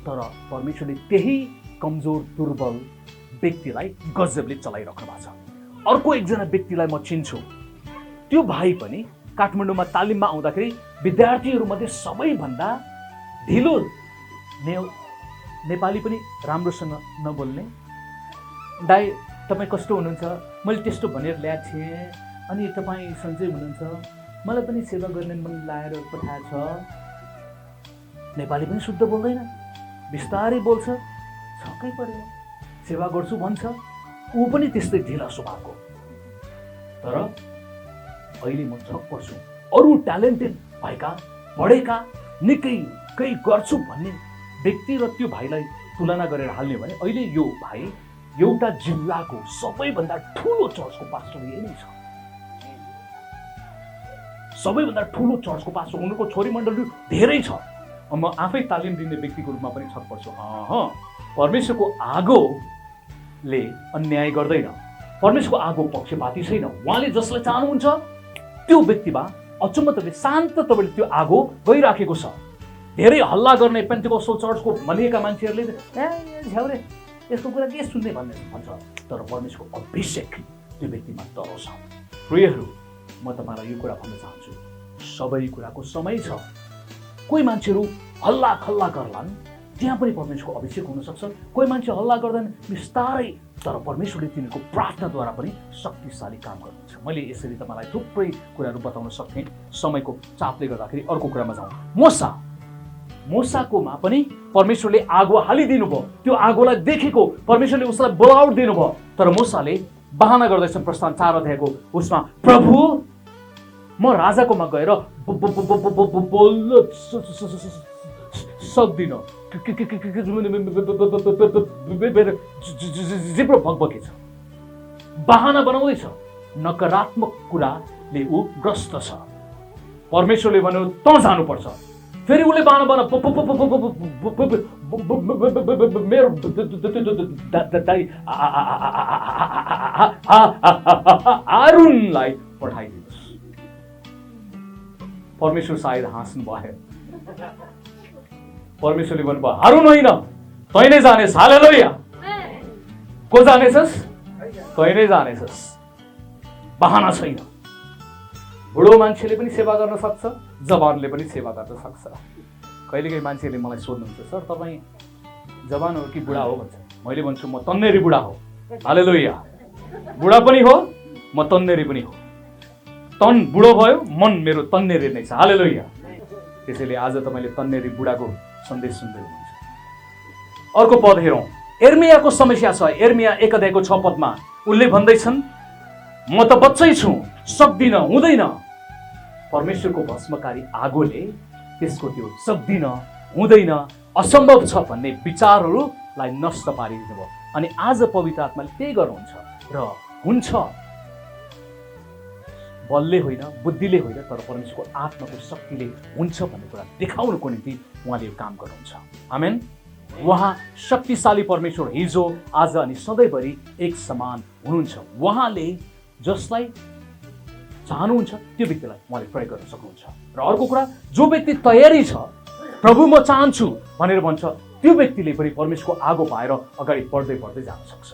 [SPEAKER 1] तर परमेश्वरले त्यही कमजोर दुर्बल व्यक्तिलाई गजबले चलाइराख्नु भएको छ। अर्को एकजना व्यक्तिलाई म चिन्छु। त्यो भाइ पनि काठमाडौँमा तालिममा आउँदाखेरि विद्यार्थीहरूमध्ये सबैभन्दा ढिलो, नेपाली पनि राम्रोसँग नबोल्ने। दाइ तपाईँ कस्तो हुनुहुन्छ, मैले त्यस्तो भनेर ल्याएको थिएँ, अनि तपाईँ सन्चै हुनुहुन्छ, मलाई पनि सेवा गर्ने मन लागेर पठाएको छ। नेपाली पनि शुद्ध बोल्दैन, बिस्तारै बोल्छ, छक्कै पर्यो। सेवा गर्छु भन्छ, ऊ पनि त्यस्तै ढिला स्वभावको। तर अहिले म छक्क पर्छु, अरू ट्यालेन्टेड भएका, पढेका, निकै केही गर्छु भन्ने व्यक्ति र त्यो भाइलाई तुलना गरेर हाल्ने भने अहिले यो भाइ एउटा जिल्लाको सबैभन्दा ठुलो चर्चको पास्टर यही नै छ। सबैभन्दा ठुलो चर्चको पास्टर, उनको छोरी मण्डली धेरै छ। म आफै तालिम दिने व्यक्तिको रूपमा पनि छक पर्छु। परमेश्वरको आगोले अन्याय गर्दैन, परमेश्वरको आगो पक्षपाती छैन। उहाँले जसलाई चाहनुहुन्छ त्यो व्यक्तिमा अचम्म तपाईँ शान्त तपाईँले त्यो आगो गइराखेको छ। धेरै हल्ला गर्ने पेन्टेकोस्टल चर्चको भनिएका मान्छेहरूले झ्याउरे यसको कुरा के सुन्ने भन्ने भन्छ, तर परमेश्वरको अभिषेक त्यो व्यक्तिमा तरोस। प्रियहरू, म तपाईँलाई यो कुरा भन्न चाहन्छु, सबै कुराको समय छ। कोही मान्छेहरू हल्ला खल्ला गर्लान्, त्यहाँ पनि परमेश्वरको अभिषेक हुनसक्छ। कोही मान्छे हल्ला गर्दैन, बिस्तारै, तर परमेश्वरले तिनीहरूको प्रार्थनाद्वारा पनि शक्तिशाली काम गर्नुहुन्छ। मैले यसरी तपाईँलाई थुप्रै कुराहरू बताउन सक्थेँ, समयको चापले गर्दाखेरि अर्को कुरामा जाउँ। मोसाकोमा पनि परमेश्वरले आगो हालिदिनु भयो, त्यो आगोलाई देखेको परमेश्वरले उसलाई बोलाउट दिनुभयो। तर मोसाले बहाना गर्दैछन् प्रस्थान 4 अध्यायको उसमा, प्रभु म राजाकोमा गएर बोल्न सक्दिनँ, जिब्रो भगभगे छ, बहाना बनाउँदैछ, नकारात्मक कुराले ऊ ग्रस्त छ। परमेश्वरले भन्यो त जानुपर्छ, फेरि उसले बहाना बना मेरो दाइ आरुनलाई पठाइदिनुहोस्। परमेश्वर सायद हाँस्नु भयो। परमेश्वरले भन्नुभयो हारुन होइन, तै नै जानेस्। हालेलुया। को जानेछस्? तै नै जानेछस्। बहाना छैन। बुढो मान्छेले पनि सेवा गर्न सक्छ, जवानले पनि सेवा गर्न सक्छ। कहिलेकाहीँ मान्छेले मलाई सोध्नुहुन्छ, सर तपाईँ जवान हो कि बुढा हो भन्छ। मैले भन्छु म तन्नेरी बुढा हो। हालेलुया। बुढा पनि हो, म तन्नेरी पनि हो। तन बुढो भयो, मन मेरो तन्नेरी नै छ। हालेलुया। त्यसैले आज तपाईँले तन्नेरी बुढाको सन्देश सुन्दै हुनुहुन्छ। अर्को पद हेरौँ। एर्मियाको समस्या छ। एर्मिया 1 अध्यायको 6 पदमा उनले भन्दैछन्, म त बच्चै छु, सक्दिन, हुँदैन। परमेश्वरको भस्मकारी आगोले त्यसको त्यो सक्दिन, हुँदैन, असम्भव छ भन्ने विचारहरूलाई नष्ट पारिदिनु भयो। अनि आज पवित्र आत्माले त्यही गर्नुहुन्छ र हुन्छ। बलले होइन, बुद्धिले होइन, तर परमेश्वरको आत्माको शक्तिले हुन्छ भन्ने कुरा देखाउनको निम्ति उहाँले यो काम गर्नुहुन्छ। आमेन। उहाँ शक्तिशाली परमेश्वर हिजो, आज अनि सधैँभरि एक समान हुनुहुन्छ। उहाँले जसलाई चाहनुहुन्छ त्यो व्यक्तिलाई उहाँले प्रयोग गर्न सक्नुहुन्छ। र अर्को कुरा, जो व्यक्ति तयारी छ, प्रभु म चाहन्छु भनेर भन्छ, त्यो व्यक्तिले पनि परमेश्वरको आगो पाएर अगाडि बढ्दै जान सक्छ।